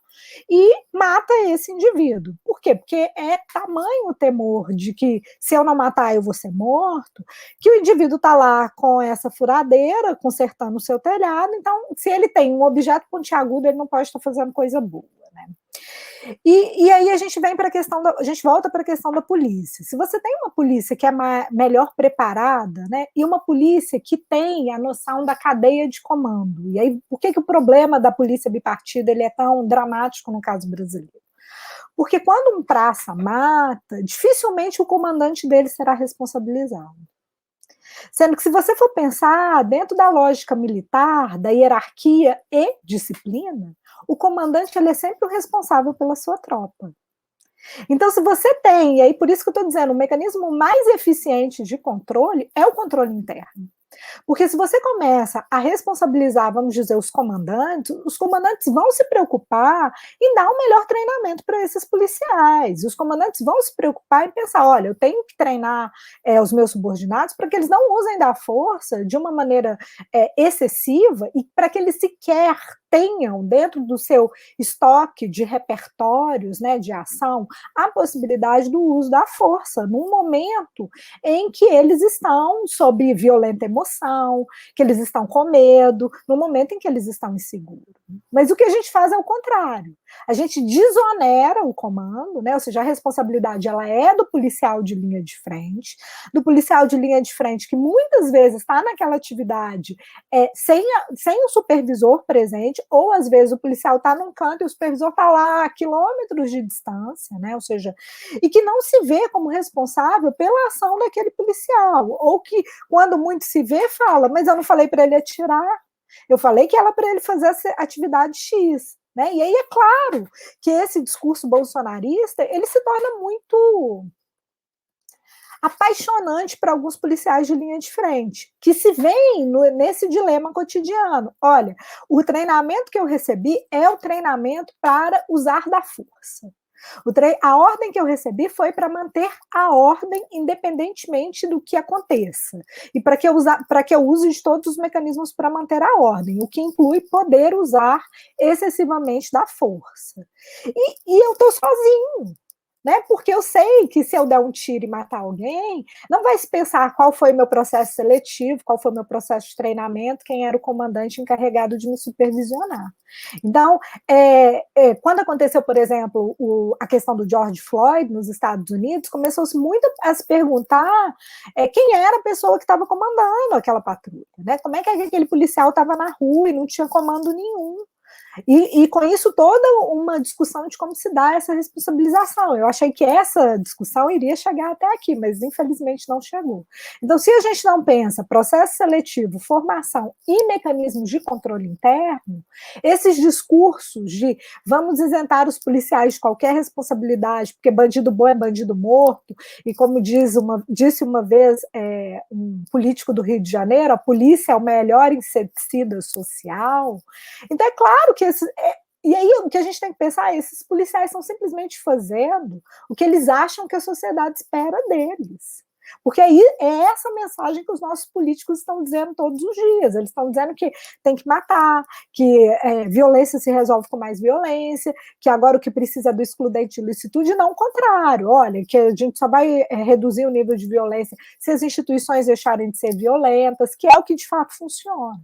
B: e mata esse indivíduo. Por quê? Porque é tamanho o temor de que, se eu não matar, eu vou ser morto, que o indivíduo está lá com essa furadeira, consertando o seu telhado. Então, se ele tem um objeto pontiagudo, ele não pode estar fazendo coisa boa, né? E aí a gente vem para a gente volta para a questão da polícia. Se você tem uma polícia que é melhor preparada, né, e uma polícia que tem a noção da cadeia de comando, e aí por que o problema da polícia bipartida ele é tão dramático no caso brasileiro? Porque quando um praça mata, dificilmente o comandante dele será responsabilizado. Sendo que, se você for pensar dentro da lógica militar, da hierarquia e disciplina, o comandante ele é sempre o responsável pela sua tropa. Então, se você tem, e aí por isso que eu estou dizendo, o mecanismo mais eficiente de controle é o controle interno. Porque se você começa a responsabilizar, vamos dizer, os comandantes vão se preocupar em dar um melhor treinamento para esses policiais. Os comandantes vão se preocupar em pensar, olha, eu tenho que treinar os meus subordinados para que eles não usem da força de uma maneira excessiva e para que eles sequer tenham dentro do seu estoque de repertórios, né, de ação, a possibilidade do uso da força, num momento em que eles estão sob violenta emoção, que eles estão com medo, no momento em que eles estão inseguros. Mas o que a gente faz é o contrário. A gente desonera o comando, né? Ou seja, a responsabilidade ela é do policial de linha de frente, que muitas vezes está naquela atividade sem o supervisor presente, ou às vezes o policial está num canto e o supervisor está lá a quilômetros de distância, né? Ou seja, e que não se vê como responsável pela ação daquele policial, ou que quando muito se vê fala, mas eu não falei para ele atirar, eu falei que era para ele fazer essa atividade X. Né? E aí é claro que esse discurso bolsonarista ele se torna muito apaixonante para alguns policiais de linha de frente, que se veem nesse dilema cotidiano. Olha, o treinamento que eu recebi é o treinamento para usar da força. A ordem que eu recebi foi para manter a ordem independentemente do que aconteça. E para que eu use de todos os mecanismos para manter a ordem, o que inclui poder usar excessivamente da força. E eu estou sozinho. Né? Porque eu sei que se eu der um tiro e matar alguém, não vai se pensar qual foi meu processo seletivo, qual foi meu processo de treinamento, quem era o comandante encarregado de me supervisionar. Então, quando aconteceu, por exemplo, a questão do George Floyd nos Estados Unidos, começou-se muito a se perguntar quem era a pessoa que estava comandando aquela patrulha, né? Como é que aquele policial estava na rua e não tinha comando nenhum. E com isso toda uma discussão de como se dá essa responsabilização. Eu achei que essa discussão iria chegar até aqui, mas infelizmente não chegou. Então, se a gente não pensa processo seletivo, formação e mecanismos de controle interno, esses discursos de vamos isentar os policiais de qualquer responsabilidade, porque bandido bom é bandido morto, e como disse uma vez um político do Rio de Janeiro, a polícia é o melhor inseticida social. Então, é claro que e aí o que a gente tem que pensar é esses policiais estão simplesmente fazendo o que eles acham que a sociedade espera deles. Porque aí é essa mensagem que os nossos políticos estão dizendo todos os dias. Eles estão dizendo que tem que matar, que violência se resolve com mais violência, que agora o que precisa é do excludente de licitude, e não o contrário. Olha, que a gente só vai reduzir o nível de violência se as instituições deixarem de ser violentas, que é o que de fato funciona.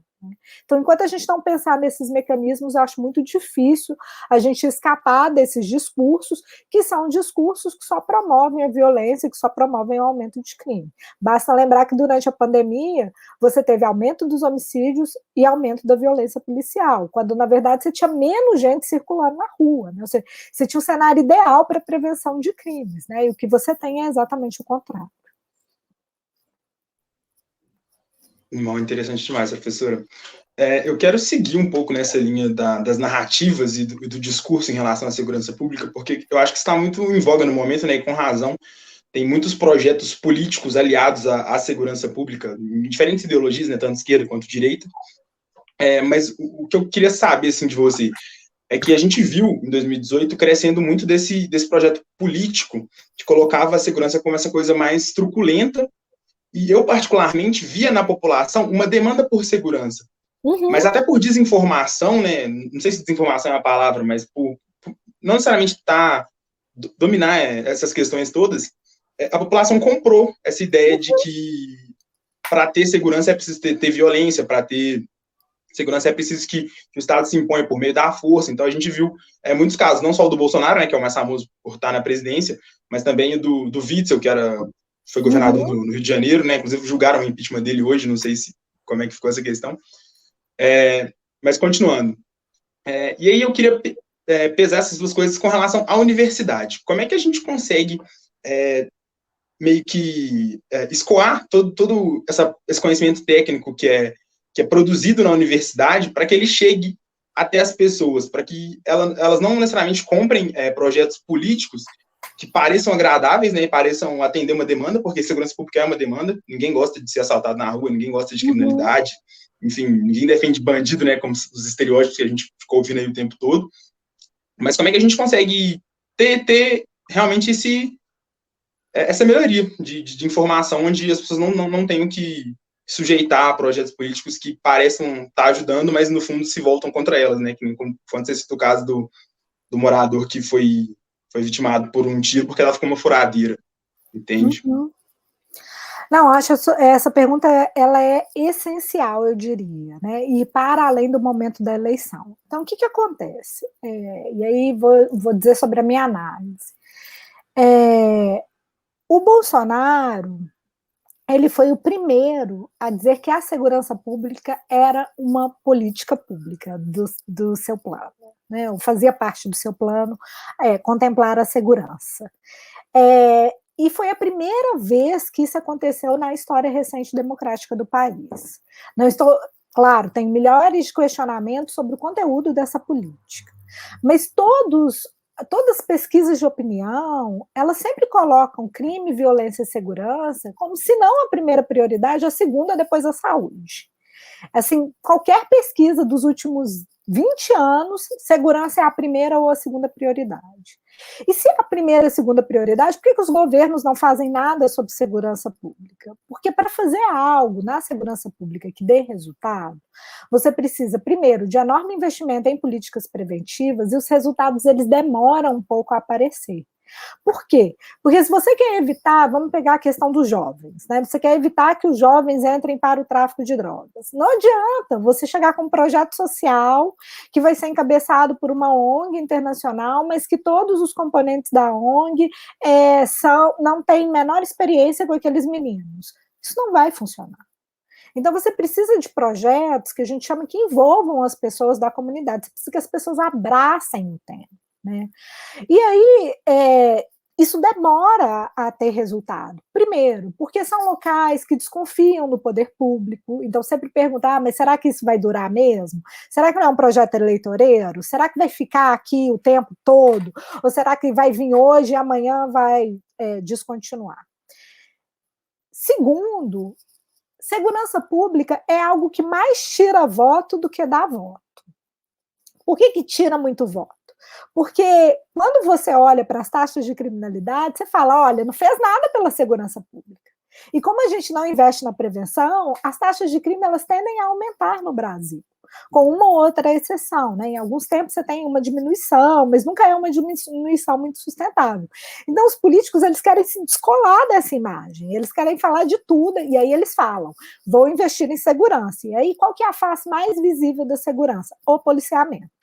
B: Então, enquanto a gente não pensar nesses mecanismos, eu acho muito difícil a gente escapar desses discursos, que são discursos que só promovem a violência, que só promovem o aumento de crime. Basta lembrar que durante a pandemia, você teve aumento dos homicídios e aumento da violência policial, quando, na verdade, você tinha menos gente circulando na rua, né? Você tinha um cenário ideal para a prevenção de crimes, né? E o que você tem é exatamente o contrário.
A: Interessante demais, professora. Eu quero seguir um pouco nessa linha das narrativas e do discurso em relação à segurança pública, porque eu acho que está muito em voga no momento, né, e com razão. Tem muitos projetos políticos aliados à segurança pública, em diferentes ideologias, né, tanto esquerda quanto direita. Mas o que eu queria saber assim, de você é que a gente viu, em 2018, crescendo muito desse projeto político, que colocava a segurança como essa coisa mais truculenta. E eu, particularmente, via na população uma demanda por segurança. Uhum. Mas até por desinformação, né? Não sei se desinformação é a palavra, mas por não necessariamente dominar essas questões todas, a população comprou essa ideia de que para ter segurança é preciso ter violência, para ter segurança é preciso que o Estado se imponha por meio da força. Então, a gente viu muitos casos, não só o do Bolsonaro, né, que é o mais famoso por estar na presidência, mas também o do Witzel, que foi governador no Rio de Janeiro, né? Inclusive julgaram o impeachment dele hoje, não sei como é que ficou essa questão. Mas continuando. E aí eu queria pesar essas duas coisas com relação à universidade. Como é que a gente consegue meio que escoar todo esse conhecimento técnico que é produzido na universidade para que ele chegue até as pessoas, para que elas não necessariamente comprem projetos políticos que pareçam agradáveis, né, e pareçam atender uma demanda, porque segurança pública é uma demanda, ninguém gosta de ser assaltado na rua, ninguém gosta de criminalidade, enfim, ninguém defende bandido, né, como os estereótipos que a gente ficou ouvindo aí o tempo todo. Mas como é que a gente consegue ter realmente essa melhoria de informação, onde as pessoas não tenham que sujeitar a projetos políticos que parecem estar ajudando, mas no fundo se voltam contra elas, né? Que nem quando você cita o caso do morador que foi vitimado por um tiro porque ela ficou uma furadeira, entende?
B: Uhum. Não, acho essa pergunta ela é essencial, eu diria, né? E para além do momento da eleição. Então, o que acontece? E aí vou dizer sobre a minha análise. O Bolsonaro, ele foi o primeiro a dizer que a segurança pública era uma política pública do seu plano, né? Ou fazia parte do seu plano contemplar a segurança. E foi a primeira vez que isso aconteceu na história recente democrática do país. Não estou, claro, tem milhares de questionamentos sobre o conteúdo dessa política, mas todas as pesquisas de opinião, elas sempre colocam crime, violência e segurança como, se não a primeira prioridade, a segunda depois a saúde. Assim, qualquer pesquisa dos últimos 20 anos, segurança é a primeira ou a segunda prioridade. E se é a primeira e a segunda prioridade, por que os governos não fazem nada sobre segurança pública? Porque para fazer algo na segurança pública que dê resultado, você precisa, primeiro, de enorme investimento em políticas preventivas, e os resultados eles demoram um pouco a aparecer. Por quê? Porque se você quer evitar, vamos pegar a questão dos jovens, né? Você quer evitar que os jovens entrem para o tráfico de drogas. Não adianta você chegar com um projeto social que vai ser encabeçado por uma ONG internacional, mas que todos os componentes da ONG não têm menor experiência com aqueles meninos. Isso não vai funcionar. Então, você precisa de projetos que a gente chama que envolvam as pessoas da comunidade. Você precisa que as pessoas abracem o tema, né? E aí, isso demora a ter resultado. Primeiro, porque são locais que desconfiam do poder público, então sempre perguntar, mas será que isso vai durar mesmo? Será que não é um projeto eleitoreiro? Será que vai ficar aqui o tempo todo? Ou será que vai vir hoje e amanhã vai descontinuar? Segundo, segurança pública é algo que mais tira voto do que dá voto. Por que tira muito voto? Porque quando você olha para as taxas de criminalidade, você fala, olha, não fez nada pela segurança pública. E como a gente não investe na prevenção, as taxas de crime elas tendem a aumentar no Brasil, com uma ou outra exceção, né? Em alguns tempos você tem uma diminuição, mas nunca é uma diminuição muito sustentável. Então os políticos eles querem se descolar dessa imagem, eles querem falar de tudo, e aí eles falam, vou investir em segurança. E aí qual que é a face mais visível da segurança? O policiamento.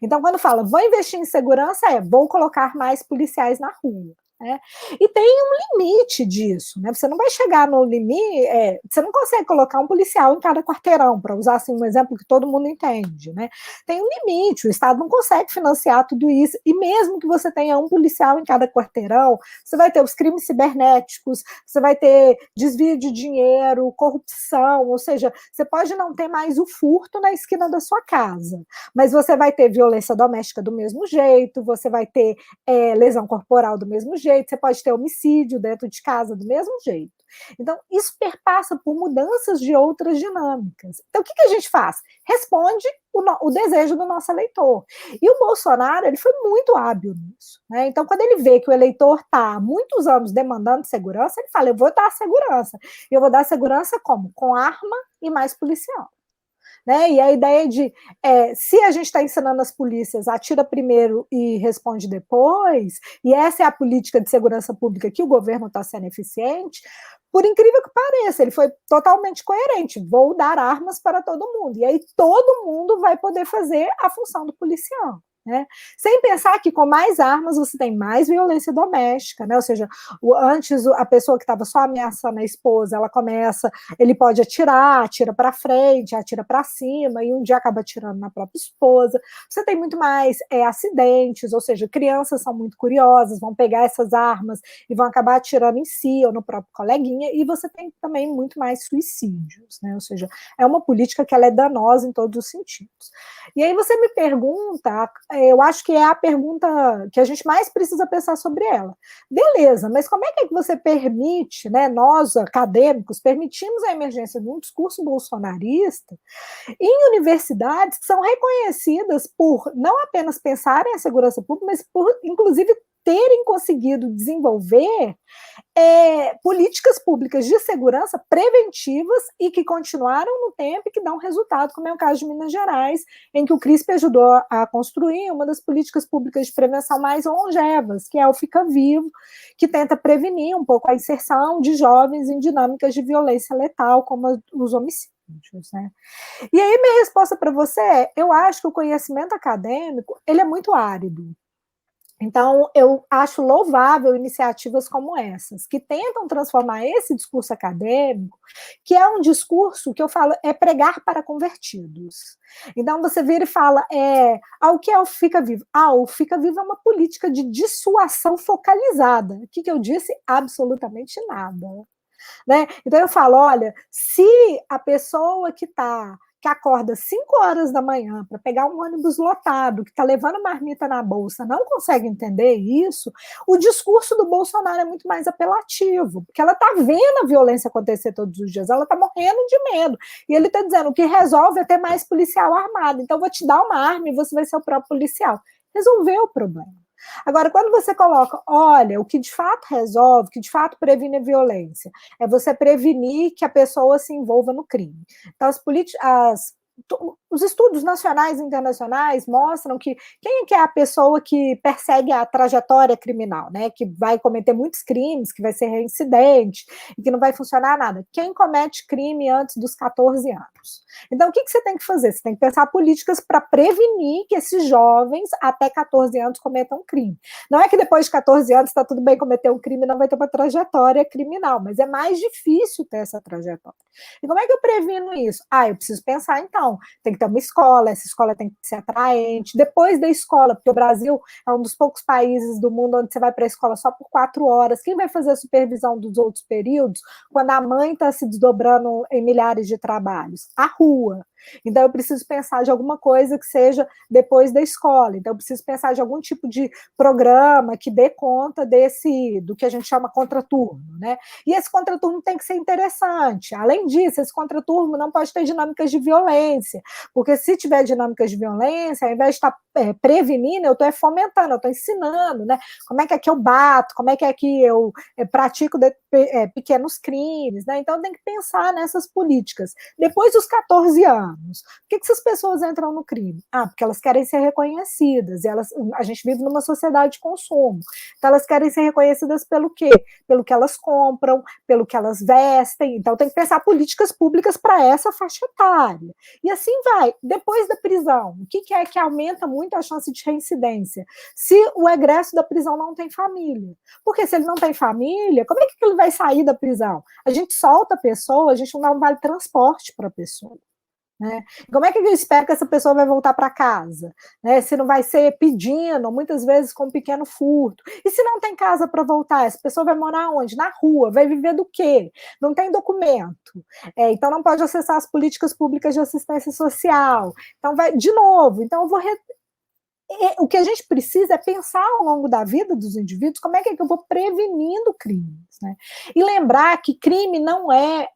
B: Então, quando fala, vou investir em segurança, vou colocar mais policiais na rua. Né? E tem um limite disso, né? Você não vai chegar no limite, você não consegue colocar um policial em cada quarteirão, para usar assim, um exemplo que todo mundo entende, né? Tem um limite, o Estado não consegue financiar tudo isso, e mesmo que você tenha um policial em cada quarteirão, você vai ter os crimes cibernéticos, você vai ter desvio de dinheiro, corrupção, ou seja, você pode não ter mais o furto na esquina da sua casa, mas você vai ter violência doméstica do mesmo jeito, você vai ter lesão corporal do mesmo jeito, você pode ter homicídio dentro de casa do mesmo jeito. Então, isso perpassa por mudanças de outras dinâmicas. Então, o que a gente faz? Responde o desejo do nosso eleitor. E o Bolsonaro, ele foi muito hábil nisso. Né? Então, quando ele vê que o eleitor está há muitos anos demandando segurança, ele fala, eu vou dar segurança. E eu vou dar segurança como? Com arma e mais policial. Né? E a ideia de, se a gente está ensinando as polícias, atira primeiro e responde depois, e essa é a política de segurança pública que o governo está sendo eficiente, por incrível que pareça, ele foi totalmente coerente, vou dar armas para todo mundo, e aí todo mundo vai poder fazer a função do policial. Né? Sem pensar que com mais armas você tem mais violência doméstica, né? Ou seja, antes a pessoa que estava só ameaçando a esposa, ele pode atira para frente, atira para cima, e um dia acaba atirando na própria esposa. Você tem muito mais acidentes, ou seja, crianças são muito curiosas, vão pegar essas armas e vão acabar atirando em si ou no próprio coleguinha, e você tem também muito mais suicídios, né? Ou seja, é uma política que ela é danosa em todos os sentidos. E aí você me pergunta, eu acho que é a pergunta que a gente mais precisa pensar sobre ela. Beleza, mas como é que você permite, né, nós acadêmicos, permitimos a emergência de um discurso bolsonarista em universidades que são reconhecidas por não apenas pensarem a segurança pública, mas por, inclusive, terem conseguido desenvolver políticas públicas de segurança preventivas e que continuaram no tempo e que dão resultado, como é o caso de Minas Gerais, em que o CRISP ajudou a construir uma das políticas públicas de prevenção mais longevas, que é o Fica Vivo, que tenta prevenir um pouco a inserção de jovens em dinâmicas de violência letal, como os homicídios, né? E aí minha resposta para você é, eu acho que o conhecimento acadêmico, ele é muito árido. Então, eu acho louvável iniciativas como essas, que tentam transformar esse discurso acadêmico, que é um discurso que eu falo, é pregar para convertidos. Então, você vira e fala, o que é o Fica Vivo? O Fica Vivo é uma política de dissuasão focalizada. O que eu disse? Absolutamente nada. Né? Então, eu falo, olha, se a pessoa que acorda 5 horas da manhã para pegar um ônibus lotado, que está levando marmita na bolsa, não consegue entender isso, o discurso do Bolsonaro é muito mais apelativo, porque ela está vendo a violência acontecer todos os dias, ela está morrendo de medo. E ele está dizendo, o que resolve é ter mais policial armado. Então, vou te dar uma arma e você vai ser o próprio policial. Resolveu o problema. Agora, quando você coloca, olha, o que de fato resolve, o que de fato previne a violência, é você prevenir que a pessoa se envolva no crime. Então, os estudos nacionais e internacionais mostram que quem é a pessoa que persegue a trajetória criminal, né? Que vai cometer muitos crimes, que vai ser reincidente e que não vai funcionar nada. Quem comete crime antes dos 14 anos. Então, o que você tem que fazer? Você tem que pensar políticas para prevenir que esses jovens até 14 anos cometam crime. Não é que depois de 14 anos está tudo bem cometer um crime, não vai ter uma trajetória criminal, mas é mais difícil ter essa trajetória. E como é que eu previno isso? Eu preciso pensar, então, tem que ter uma escola, essa escola tem que ser atraente. Depois da escola, porque o Brasil é um dos poucos países do mundo onde você vai para a escola só por 4 horas, quem vai fazer a supervisão dos outros períodos quando a mãe está se desdobrando em milhares de trabalhos? A rua. Então, eu preciso pensar de alguma coisa que seja depois da escola. Então, eu preciso pensar de algum tipo de programa que dê conta do que a gente chama contraturno, né? E esse contraturno tem que ser interessante. Além disso, esse contraturno não pode ter dinâmicas de violência, porque se tiver dinâmicas de violência, ao invés de estar prevenindo, eu estou fomentando, eu estou ensinando, né? Como é que eu bato, como é que eu pratico pequenos crimes, né? Então, tem que pensar nessas políticas. Depois dos 14 anos, por que essas pessoas entram no crime? Porque elas querem ser reconhecidas, e a gente vive numa sociedade de consumo, então elas querem ser reconhecidas pelo quê? Pelo que elas compram, pelo que elas vestem, então tem que pensar políticas públicas para essa faixa etária. E assim vai. Depois da prisão, o que é que aumenta muito a chance de reincidência? Se o egresso da prisão não tem família. Porque se ele não tem família, como é que ele vai sair da prisão? A gente solta a pessoa, a gente não dá um vale transporte para a pessoa. Né? Como é que eu espero que essa pessoa vai voltar para casa? Né? Se não vai ser pedindo, muitas vezes com um pequeno furto. E se não tem casa para voltar, essa pessoa vai morar onde? Na rua, vai viver do quê? Não tem documento. Então não pode acessar as políticas públicas de assistência social. Então vai, de novo, então eu vou o que a gente precisa é pensar ao longo da vida dos indivíduos como é que eu vou prevenindo crimes. Né? E lembrar que crime não é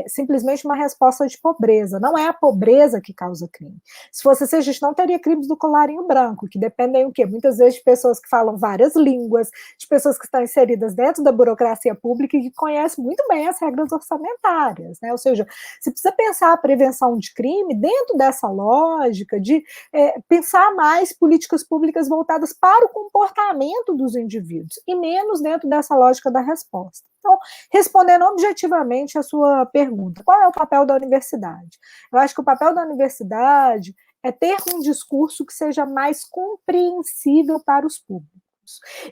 B: simplesmente uma resposta de pobreza, não é a pobreza que causa crime. Se fosse assim, a gente não teria crimes do colarinho branco, que dependem o quê? Muitas vezes de pessoas que falam várias línguas, de pessoas que estão inseridas dentro da burocracia pública e que conhecem muito bem as regras orçamentárias. Né? Ou seja, você precisa pensar a prevenção de crime dentro dessa lógica de pensar mais políticas públicas voltadas para o comportamento dos indivíduos e menos dentro dessa lógica da resposta. Então, respondendo objetivamente a sua pergunta, qual é o papel da universidade? Eu acho que o papel da universidade é ter um discurso que seja mais compreensível para os públicos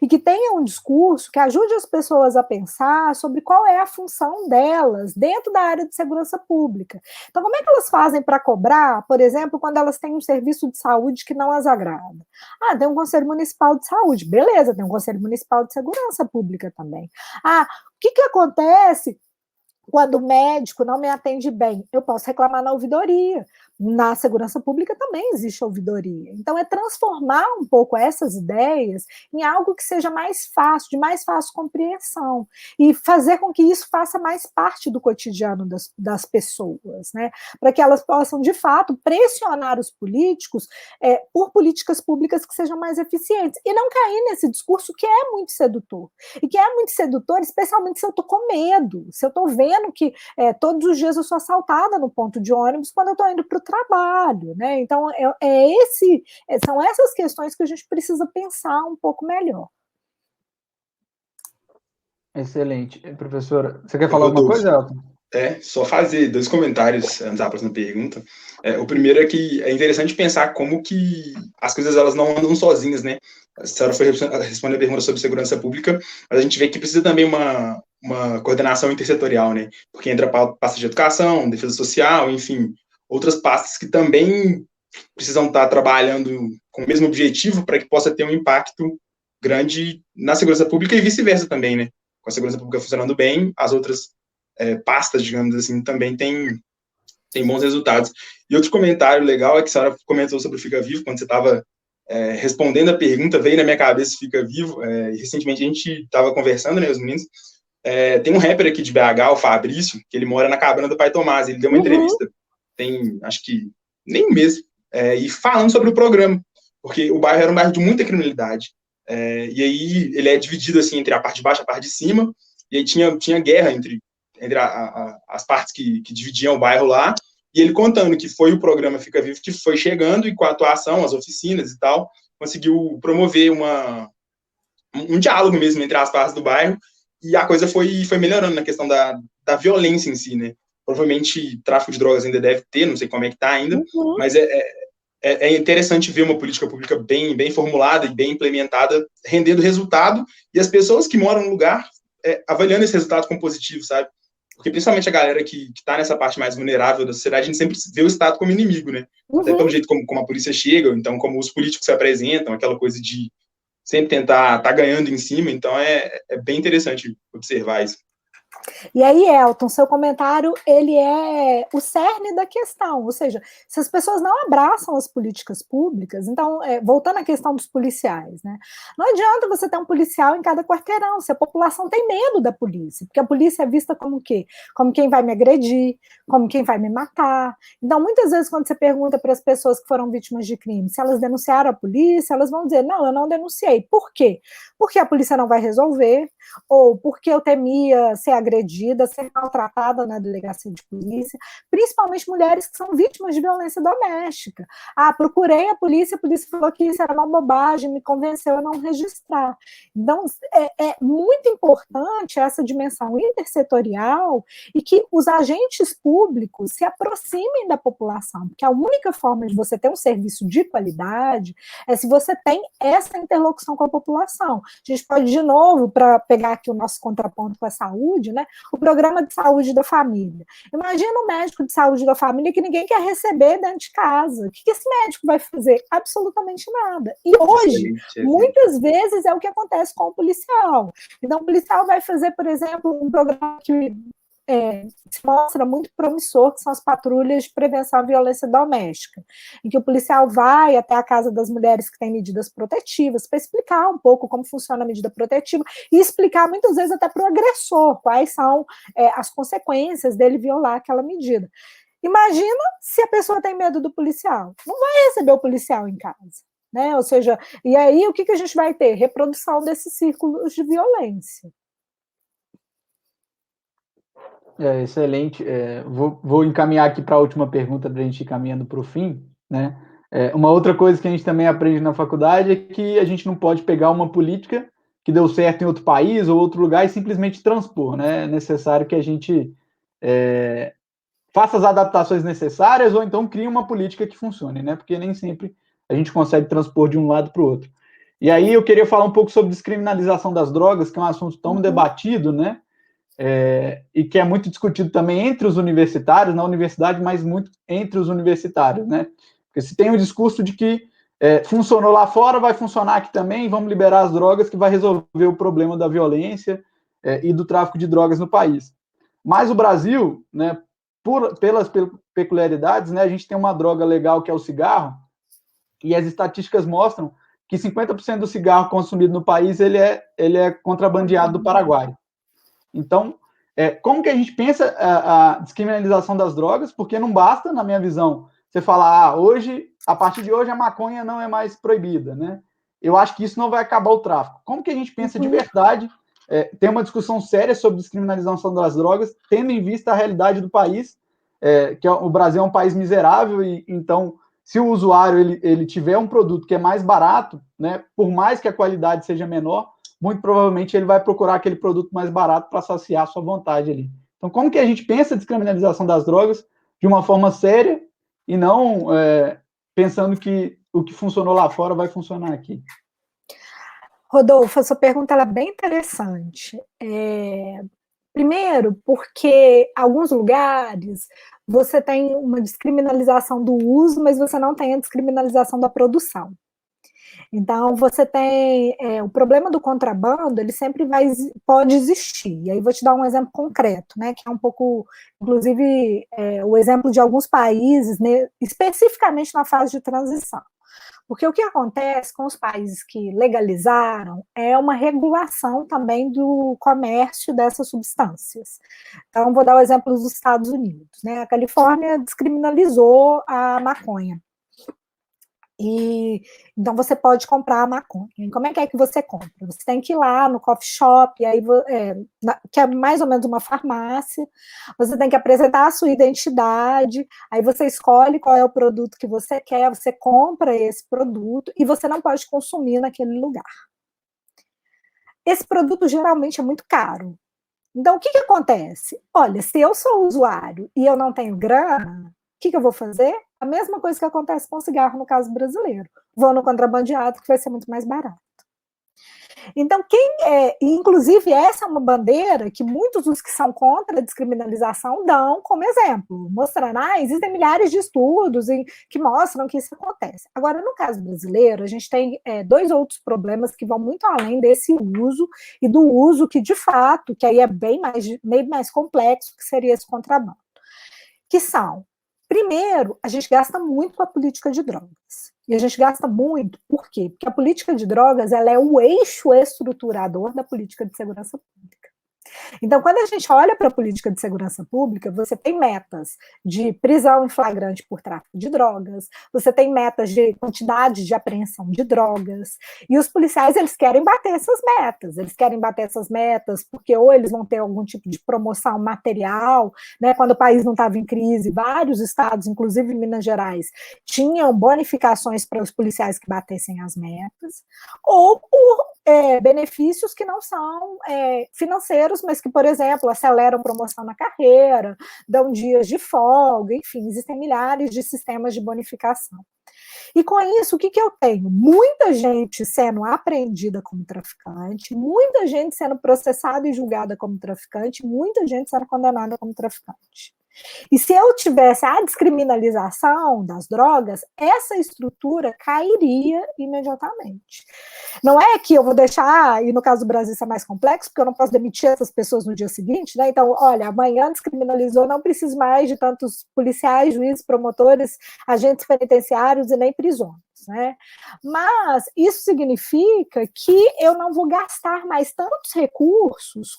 B: e que tenha um discurso que ajude as pessoas a pensar sobre qual é a função delas dentro da área de segurança pública. Então, como é que elas fazem para cobrar, por exemplo, quando elas têm um serviço de saúde que não as agrada? Tem um Conselho Municipal de Saúde, beleza, tem um Conselho Municipal de Segurança Pública também. O que acontece Quando o médico não me atende bem, eu posso reclamar na ouvidoria. Na segurança pública também existe ouvidoria. Então, é transformar um pouco essas ideias em algo que seja mais fácil, de mais fácil compreensão, e fazer com que isso faça mais parte do cotidiano das pessoas, né? Para que elas possam, de fato, pressionar os políticos por políticas públicas que sejam mais eficientes, e não cair nesse discurso que é muito sedutor, e que é muito sedutor, especialmente se eu estou com medo, se eu estou vendo que todos os dias eu sou assaltada no ponto de ônibus quando eu estou indo para o trabalho, né? Então, são essas questões que a gente precisa pensar um pouco melhor.
C: Excelente. Professora, você quer falar alguma coisa, Elton?
A: Só fazer 2 comentários antes da próxima pergunta. O primeiro é que é interessante pensar como que as coisas elas não andam sozinhas, né? A senhora foi responder a pergunta sobre segurança pública, mas a gente vê que precisa também uma coordenação intersetorial, né? Porque entra a pasta de educação, defesa social, enfim, outras pastas que também precisam estar trabalhando com o mesmo objetivo para que possa ter um impacto grande na segurança pública e vice-versa também, né? Com a segurança pública funcionando bem, as outras pastas, digamos assim, também tem bons resultados. E outro comentário legal é que a senhora comentou sobre o Fica Vivo, quando você estava respondendo a pergunta, veio na minha cabeça Fica Vivo, e recentemente a gente estava conversando, né, os meninos, tem um rapper aqui de BH, o Fabrício, que ele mora na cabana do Pai Tomás, ele deu uma entrevista, tem, acho que, nem um mês, e falando sobre o programa, porque o bairro era um bairro de muita criminalidade, e aí ele é dividido, assim, entre a parte de baixo e a parte de cima, e aí tinha guerra entre as partes que dividiam o bairro lá, e ele contando que foi o programa Fica Vivo que foi chegando, e com a atuação, as oficinas e tal, conseguiu promover um diálogo mesmo entre as partes do bairro, e a coisa foi melhorando na questão da violência em si, né? Provavelmente tráfico de drogas ainda deve ter, não sei como é que tá ainda, mas é interessante ver uma política pública bem formulada e bem implementada, rendendo resultado, e as pessoas que moram no lugar avaliando esse resultado como positivo, sabe? Porque principalmente a galera que está nessa parte mais vulnerável da sociedade, a gente sempre vê o Estado como inimigo, né? Até pelo jeito como a polícia chega, então como os políticos se apresentam, aquela coisa de sempre tentar estar ganhando em cima, então é bem interessante observar isso.
B: E aí, Elton, seu comentário, ele é o cerne da questão, ou seja, se as pessoas não abraçam as políticas públicas, então, voltando à questão dos policiais, né? Não adianta você ter um policial em cada quarteirão, se a população tem medo da polícia, porque a polícia é vista como o quê? Como quem vai me agredir, como quem vai me matar. Então, muitas vezes, quando você pergunta para as pessoas que foram vítimas de crime se elas denunciaram a polícia, elas vão dizer, não, eu não denunciei. Por quê? Porque a polícia não vai resolver, ou porque eu temia ser agredida, ser maltratada na delegacia de polícia, principalmente mulheres que são vítimas de violência doméstica. Procurei a polícia falou que isso era uma bobagem, me convenceu a não registrar. Então, é muito importante essa dimensão intersetorial e que os agentes públicos se aproximem da população, porque a única forma de você ter um serviço de qualidade é se você tem essa interlocução com a população. A gente pode, de novo, para pegar aqui o nosso contraponto com a saúde, né, o programa de saúde da família. Imagina um médico de saúde da família que ninguém quer receber dentro de casa. O que esse médico vai fazer? Absolutamente nada. E hoje, muitas vezes, é o que acontece com o policial. Então, o policial vai fazer, por exemplo, um programa que se mostra muito promissor, que são as patrulhas de prevenção à violência doméstica, em que o policial vai até a casa das mulheres que têm medidas protetivas, para explicar um pouco como funciona a medida protetiva, e explicar muitas vezes até para o agressor quais são as consequências dele violar aquela medida. Imagina se a pessoa tem medo do policial, não vai receber o policial em casa, né? Ou seja, e aí o que a gente vai ter? Reprodução desses círculos de violência.
C: Excelente. Vou encaminhar aqui para a última pergunta para a gente ir caminhando para o fim, né? Uma outra coisa que a gente também aprende na faculdade é que a gente não pode pegar uma política que deu certo em outro país ou outro lugar e simplesmente transpor, né? É necessário que a gente faça as adaptações necessárias ou então crie uma política que funcione, né? Porque nem sempre a gente consegue transpor de um lado para o outro. E aí eu queria falar um pouco sobre descriminalização das drogas, que é um assunto tão debatido, né? E que é muito discutido também entre os universitários, na universidade, mas muito entre os universitários, né? Porque se tem um discurso de que funcionou lá fora, vai funcionar aqui também, vamos liberar as drogas que vai resolver o problema da violência e do tráfico de drogas no país. Mas o Brasil, né, pelas peculiaridades, né, a gente tem uma droga legal que é o cigarro, e as estatísticas mostram que 50% do cigarro consumido no país ele é contrabandeado do Paraguai. Então, como que a gente pensa a descriminalização das drogas? Porque não basta, na minha visão, você falar, hoje, a partir de hoje, a maconha não é mais proibida, né? Eu acho que isso não vai acabar o tráfico. Como que a gente pensa de verdade ter uma discussão séria sobre descriminalização das drogas, tendo em vista a realidade do país, que o Brasil é um país miserável, e então, se o usuário ele tiver um produto que é mais barato, né, por mais que a qualidade seja menor, muito provavelmente ele vai procurar aquele produto mais barato para saciar a sua vontade ali. Então, como que a gente pensa a descriminalização das drogas de uma forma séria e não pensando que o que funcionou lá fora vai funcionar aqui?
B: Rodolfo, a sua pergunta é bem interessante. Primeiro, porque alguns lugares você tem uma descriminalização do uso, mas você não tem a descriminalização da produção. Então, você tem o problema do contrabando, ele sempre pode existir. E aí vou te dar um exemplo concreto, né, que é um pouco, inclusive, o exemplo de alguns países, né, especificamente na fase de transição. Porque o que acontece com os países que legalizaram é uma regulação também do comércio dessas substâncias. Então, vou dar o exemplo dos Estados Unidos, né? A Califórnia descriminalizou a maconha. Então você pode comprar a maconha. E como é que você compra? Você tem que ir lá no coffee shop, aí, que é mais ou menos uma farmácia, você tem que apresentar a sua identidade, aí você escolhe qual é o produto que você quer, você compra esse produto e você não pode consumir naquele lugar. Esse produto geralmente é muito caro. Então, o que acontece? Olha, se eu sou usuário e eu não tenho grana, o que eu vou fazer? A mesma coisa que acontece com o cigarro no caso brasileiro. Vou no contrabandeado, que vai ser muito mais barato. Então, inclusive, essa é uma bandeira que muitos dos que são contra a descriminalização dão como exemplo, mostrando, existem milhares de estudos que mostram que isso acontece. Agora, no caso brasileiro, a gente tem dois outros problemas que vão muito além desse uso e do uso que, de fato, que aí é bem mais complexo, que seria esse contrabando, que são, primeiro, a gente gasta muito com a política de drogas. E a gente gasta muito, por quê? Porque a política de drogas ela é o eixo estruturador da política de segurança pública. Então, quando a gente olha para a política de segurança pública, você tem metas de prisão em flagrante por tráfico de drogas, você tem metas de quantidade de apreensão de drogas, e os policiais, eles querem bater essas metas, porque ou eles vão ter algum tipo de promoção material, né, quando o país não estava em crise, vários estados, inclusive Minas Gerais, tinham bonificações para os policiais que batessem as metas, ou por benefícios que não são financeiros, mas que, por exemplo, aceleram promoção na carreira, dão dias de folga, enfim, existem milhares de sistemas de bonificação. E com isso, o que eu tenho? Muita gente sendo apreendida como traficante, muita gente sendo processada e julgada como traficante, muita gente sendo condenada como traficante. E se eu tivesse a descriminalização das drogas, essa estrutura cairia imediatamente. Não é que eu vou deixar, e no caso do Brasil isso é mais complexo, porque eu não posso demitir essas pessoas no dia seguinte, né? Então, olha, amanhã descriminalizou, não preciso mais de tantos policiais, juízes, promotores, agentes penitenciários e nem prisões, né? Mas isso significa que eu não vou gastar mais tantos recursos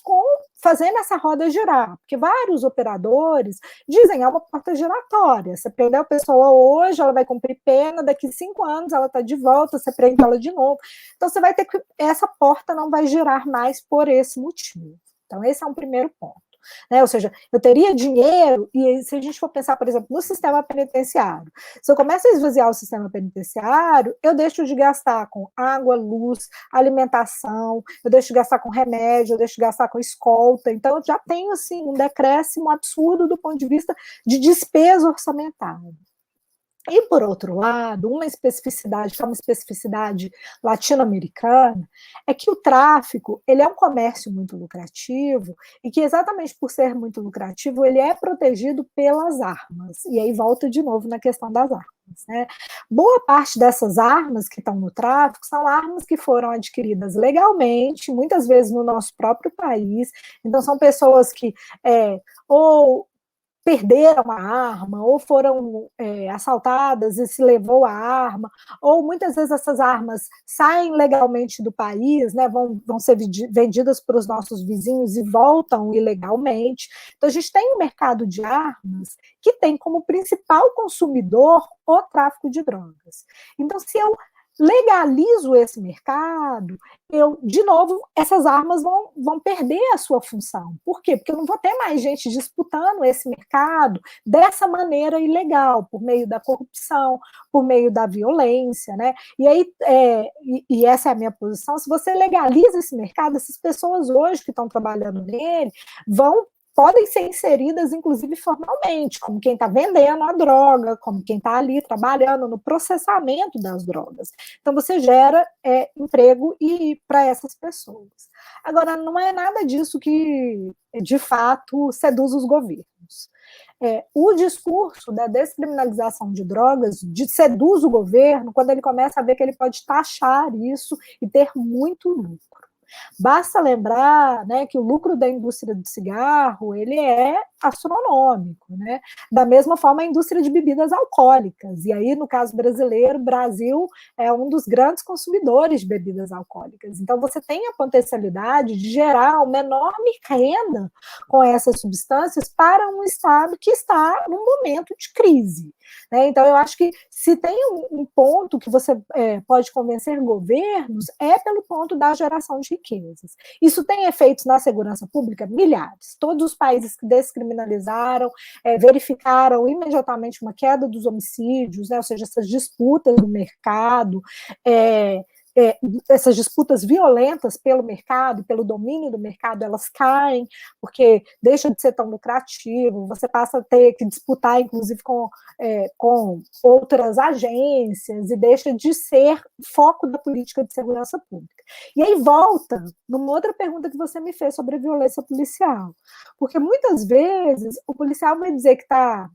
B: fazendo essa roda girar, porque vários operadores dizem, é uma porta giratória, você prendeu a pessoa hoje, ela vai cumprir pena, daqui 5 anos ela está de volta, você prende ela de novo, então você vai ter que, essa porta não vai girar mais por esse motivo. Então esse é um primeiro ponto. Né? Ou seja, eu teria dinheiro, e se a gente for pensar, por exemplo, no sistema penitenciário, se eu começo a esvaziar o sistema penitenciário, eu deixo de gastar com água, luz, alimentação, eu deixo de gastar com remédio, eu deixo de gastar com escolta, então eu já tenho assim, um decréscimo absurdo do ponto de vista de despesa orçamentária. E, por outro lado, uma especificidade, que é uma especificidade latino-americana, é que o tráfico ele é um comércio muito lucrativo e que, exatamente por ser muito lucrativo, ele é protegido pelas armas. E aí volta de novo na questão das armas. né? Boa parte dessas armas que estão no tráfico são armas que foram adquiridas legalmente, muitas vezes no nosso próprio país. Então, são pessoas que ou perderam a arma, ou foram assaltadas e se levou a arma, ou muitas vezes essas armas saem legalmente do país, né, vão ser vendidas para os nossos vizinhos e voltam ilegalmente. Então, a gente tem um mercado de armas que tem como principal consumidor o tráfico de drogas. Então, se eu legalizo esse mercado, de novo, essas armas vão perder a sua função. Por quê? Porque eu não vou ter mais gente disputando esse mercado dessa maneira ilegal, por meio da corrupção, por meio da violência, né? E aí, e essa é a minha posição, se você legaliza esse mercado, essas pessoas hoje que estão trabalhando nele podem ser inseridas, inclusive, formalmente, como quem está vendendo a droga, como quem está ali trabalhando no processamento das drogas. Então, você gera emprego para essas pessoas. Agora, não é nada disso que, de fato, seduz os governos. O discurso da descriminalização de drogas seduz o governo quando ele começa a ver que ele pode taxar isso e ter muito lucro. Basta lembrar, né, que o lucro da indústria do cigarro ele é astronômico, né? Da mesma forma a indústria de bebidas alcoólicas, e aí no caso brasileiro, o Brasil é um dos grandes consumidores de bebidas alcoólicas, então você tem a potencialidade de gerar uma enorme renda com essas substâncias para um estado que está num momento de crise, né? Então eu acho que se tem um ponto que você pode convencer governos é pelo ponto da geração de riquezas. Isso tem efeitos na segurança pública? Milhares. Todos os países que descriminalizaram verificaram imediatamente uma queda dos homicídios, né? Ou seja, essas disputas do mercado, essas disputas violentas pelo mercado, pelo domínio do mercado, elas caem, porque deixa de ser tão lucrativo, você passa a ter que disputar, inclusive, com outras agências, e deixa de ser foco da política de segurança pública. E aí volta numa outra pergunta que você me fez sobre a violência policial, porque muitas vezes o policial vai dizer que está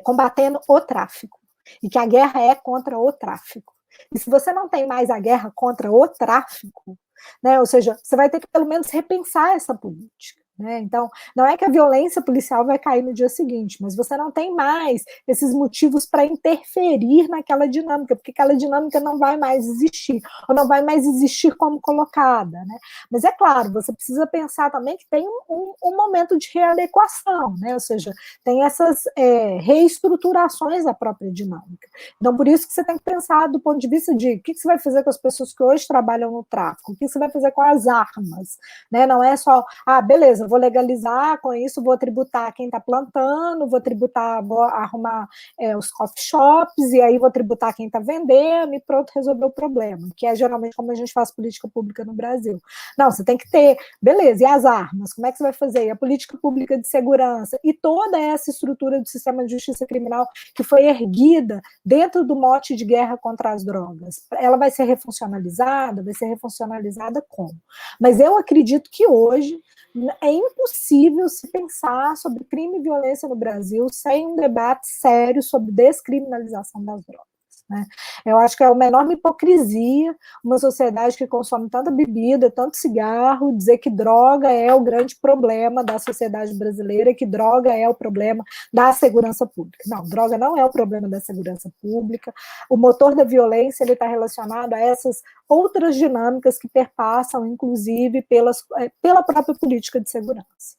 B: combatendo o tráfico, e que a guerra é contra o tráfico. E se você não tem mais a guerra contra o tráfico, né, ou seja, você vai ter que pelo menos repensar essa política. Né? Então, não é que a violência policial vai cair no dia seguinte, mas você não tem mais esses motivos para interferir naquela dinâmica, porque aquela dinâmica não vai mais existir, ou não vai mais existir como colocada. Né? Mas é claro, você precisa pensar também que tem um momento de readequação, né? Ou seja, tem essas reestruturações da própria dinâmica. Então, por isso que você tem que pensar do ponto de vista de o que você vai fazer com as pessoas que hoje trabalham no tráfico, o que você vai fazer com as armas, né? Não é só, beleza, vou legalizar, com isso vou tributar quem está plantando, vou tributar, vou arrumar os coffee shops, e aí vou tributar quem está vendendo, e pronto, resolveu o problema, que é geralmente como a gente faz política pública no Brasil. Não, você tem que ter, beleza, e as armas? Como é que você vai fazer? E a política pública de segurança, e toda essa estrutura do sistema de justiça criminal que foi erguida dentro do mote de guerra contra as drogas. Ela vai ser refuncionalizada? Vai ser refuncionalizada como? Mas eu acredito que hoje é impossível se pensar sobre crime e violência no Brasil sem um debate sério sobre descriminalização das drogas. Né? Eu acho que é uma enorme hipocrisia uma sociedade que consome tanta bebida, tanto cigarro, dizer que droga é o grande problema da sociedade brasileira, que droga é o problema da segurança pública. Não, droga não é o problema da segurança pública. O motor da violência está relacionado a essas outras dinâmicas que perpassam, inclusive, pela própria política de segurança.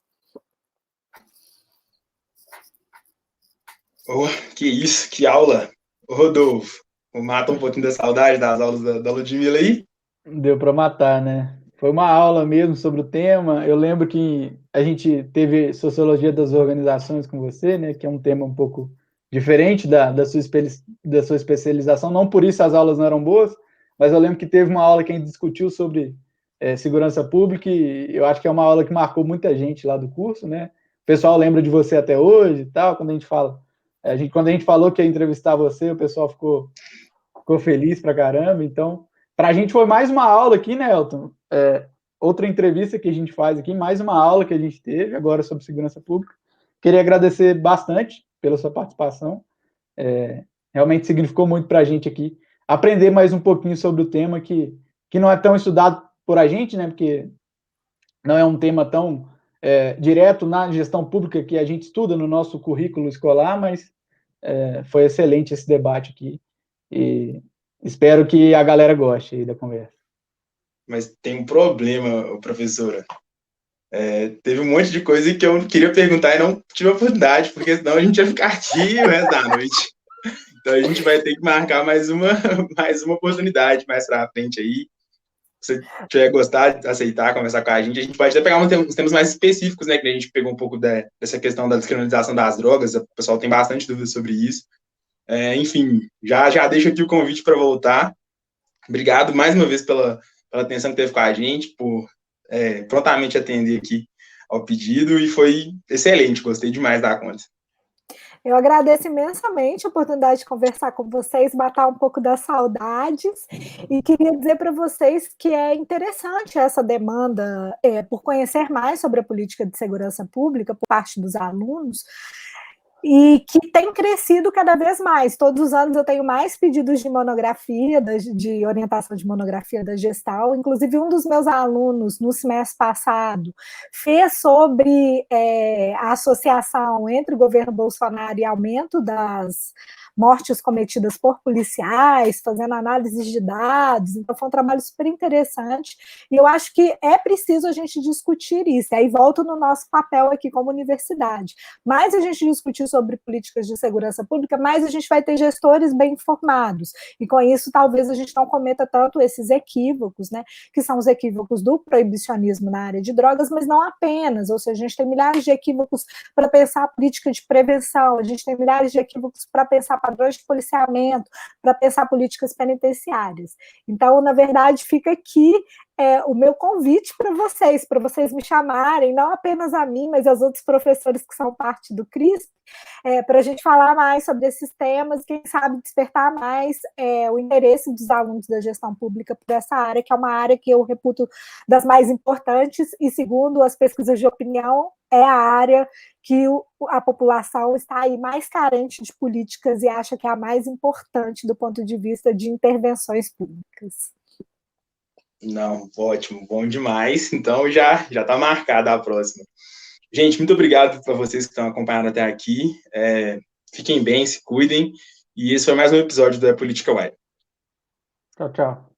A: Oh, que isso, que aula! Rodolfo, mata um pouquinho da saudade das aulas da Ludmilla aí?
C: Deu para matar, né? Foi uma aula mesmo sobre o tema. Eu lembro que a gente teve Sociologia das Organizações com você, né? Que é um tema um pouco diferente da sua especialização. Não por isso as aulas não eram boas, mas eu lembro que teve uma aula que a gente discutiu sobre segurança pública, e eu acho que é uma aula que marcou muita gente lá do curso, né? O pessoal lembra de você até hoje e tal, quando a gente fala... quando a gente falou que ia entrevistar você, o pessoal ficou feliz pra caramba. Então, pra gente foi mais uma aula aqui, né, Elton? Outra entrevista que a gente faz aqui, mais uma aula que a gente teve agora sobre segurança pública. Queria agradecer bastante pela sua participação. realmente significou muito para a gente aqui aprender mais um pouquinho sobre o tema que não é tão estudado por a gente, né? Porque não é um tema tão direto na gestão pública que a gente estuda no nosso currículo escolar, mas foi excelente esse debate aqui e espero que a galera goste aí da conversa.
A: Mas tem um problema, professora. Teve um monte de coisa que eu queria perguntar e não tive a oportunidade, porque senão a gente ia ficar aqui o resto da noite. Então a gente vai ter que marcar mais uma oportunidade mais para frente aí. Se você tiver gostado, aceitar, conversar com a gente pode até pegar uns temas mais específicos, né? Que a gente pegou um pouco dessa questão da descriminalização das drogas, o pessoal tem bastante dúvidas sobre isso. Enfim, já deixo aqui o convite para voltar. Obrigado mais uma vez pela atenção que teve com a gente, por prontamente atender aqui ao pedido, e foi excelente, gostei demais da conta.
B: Eu agradeço imensamente a oportunidade de conversar com vocês, matar um pouco das saudades, e queria dizer para vocês que é interessante essa demanda por conhecer mais sobre a política de segurança pública por parte dos alunos, e que tem crescido cada vez mais. Todos os anos eu tenho mais pedidos de monografia, de orientação de monografia da Gestal. Inclusive, um dos meus alunos, no semestre passado, fez sobre a associação entre o governo Bolsonaro e aumento das mortes cometidas por policiais, fazendo análises de dados. Então, foi um trabalho super interessante, e eu acho que é preciso a gente discutir isso. Aí volto no nosso papel aqui como universidade. Mais a gente discutir sobre políticas de segurança pública, mais a gente vai ter gestores bem informados, e com isso talvez a gente não cometa tanto esses equívocos, né, que são os equívocos do proibicionismo na área de drogas, mas não apenas, ou seja, a gente tem milhares de equívocos para pensar a política de prevenção, a gente tem milhares de equívocos para pensar padrões de policiamento, para pensar políticas penitenciárias. Então, na verdade, fica aqui o meu convite para vocês me chamarem, não apenas a mim, mas aos outros professores que são parte do CRISP, para a gente falar mais sobre esses temas, quem sabe despertar mais o interesse dos alunos da gestão pública por essa área, que é uma área que eu reputo das mais importantes, e segundo as pesquisas de opinião, é a área que a população está aí mais carente de políticas e acha que é a mais importante do ponto de vista de intervenções públicas.
A: Não, ótimo, bom demais. Então já está marcada a próxima. Gente, muito obrigado para vocês que estão acompanhando até aqui. Fiquem bem, se cuidem. E esse foi mais um episódio do Política UAI.
C: Tchau, tchau.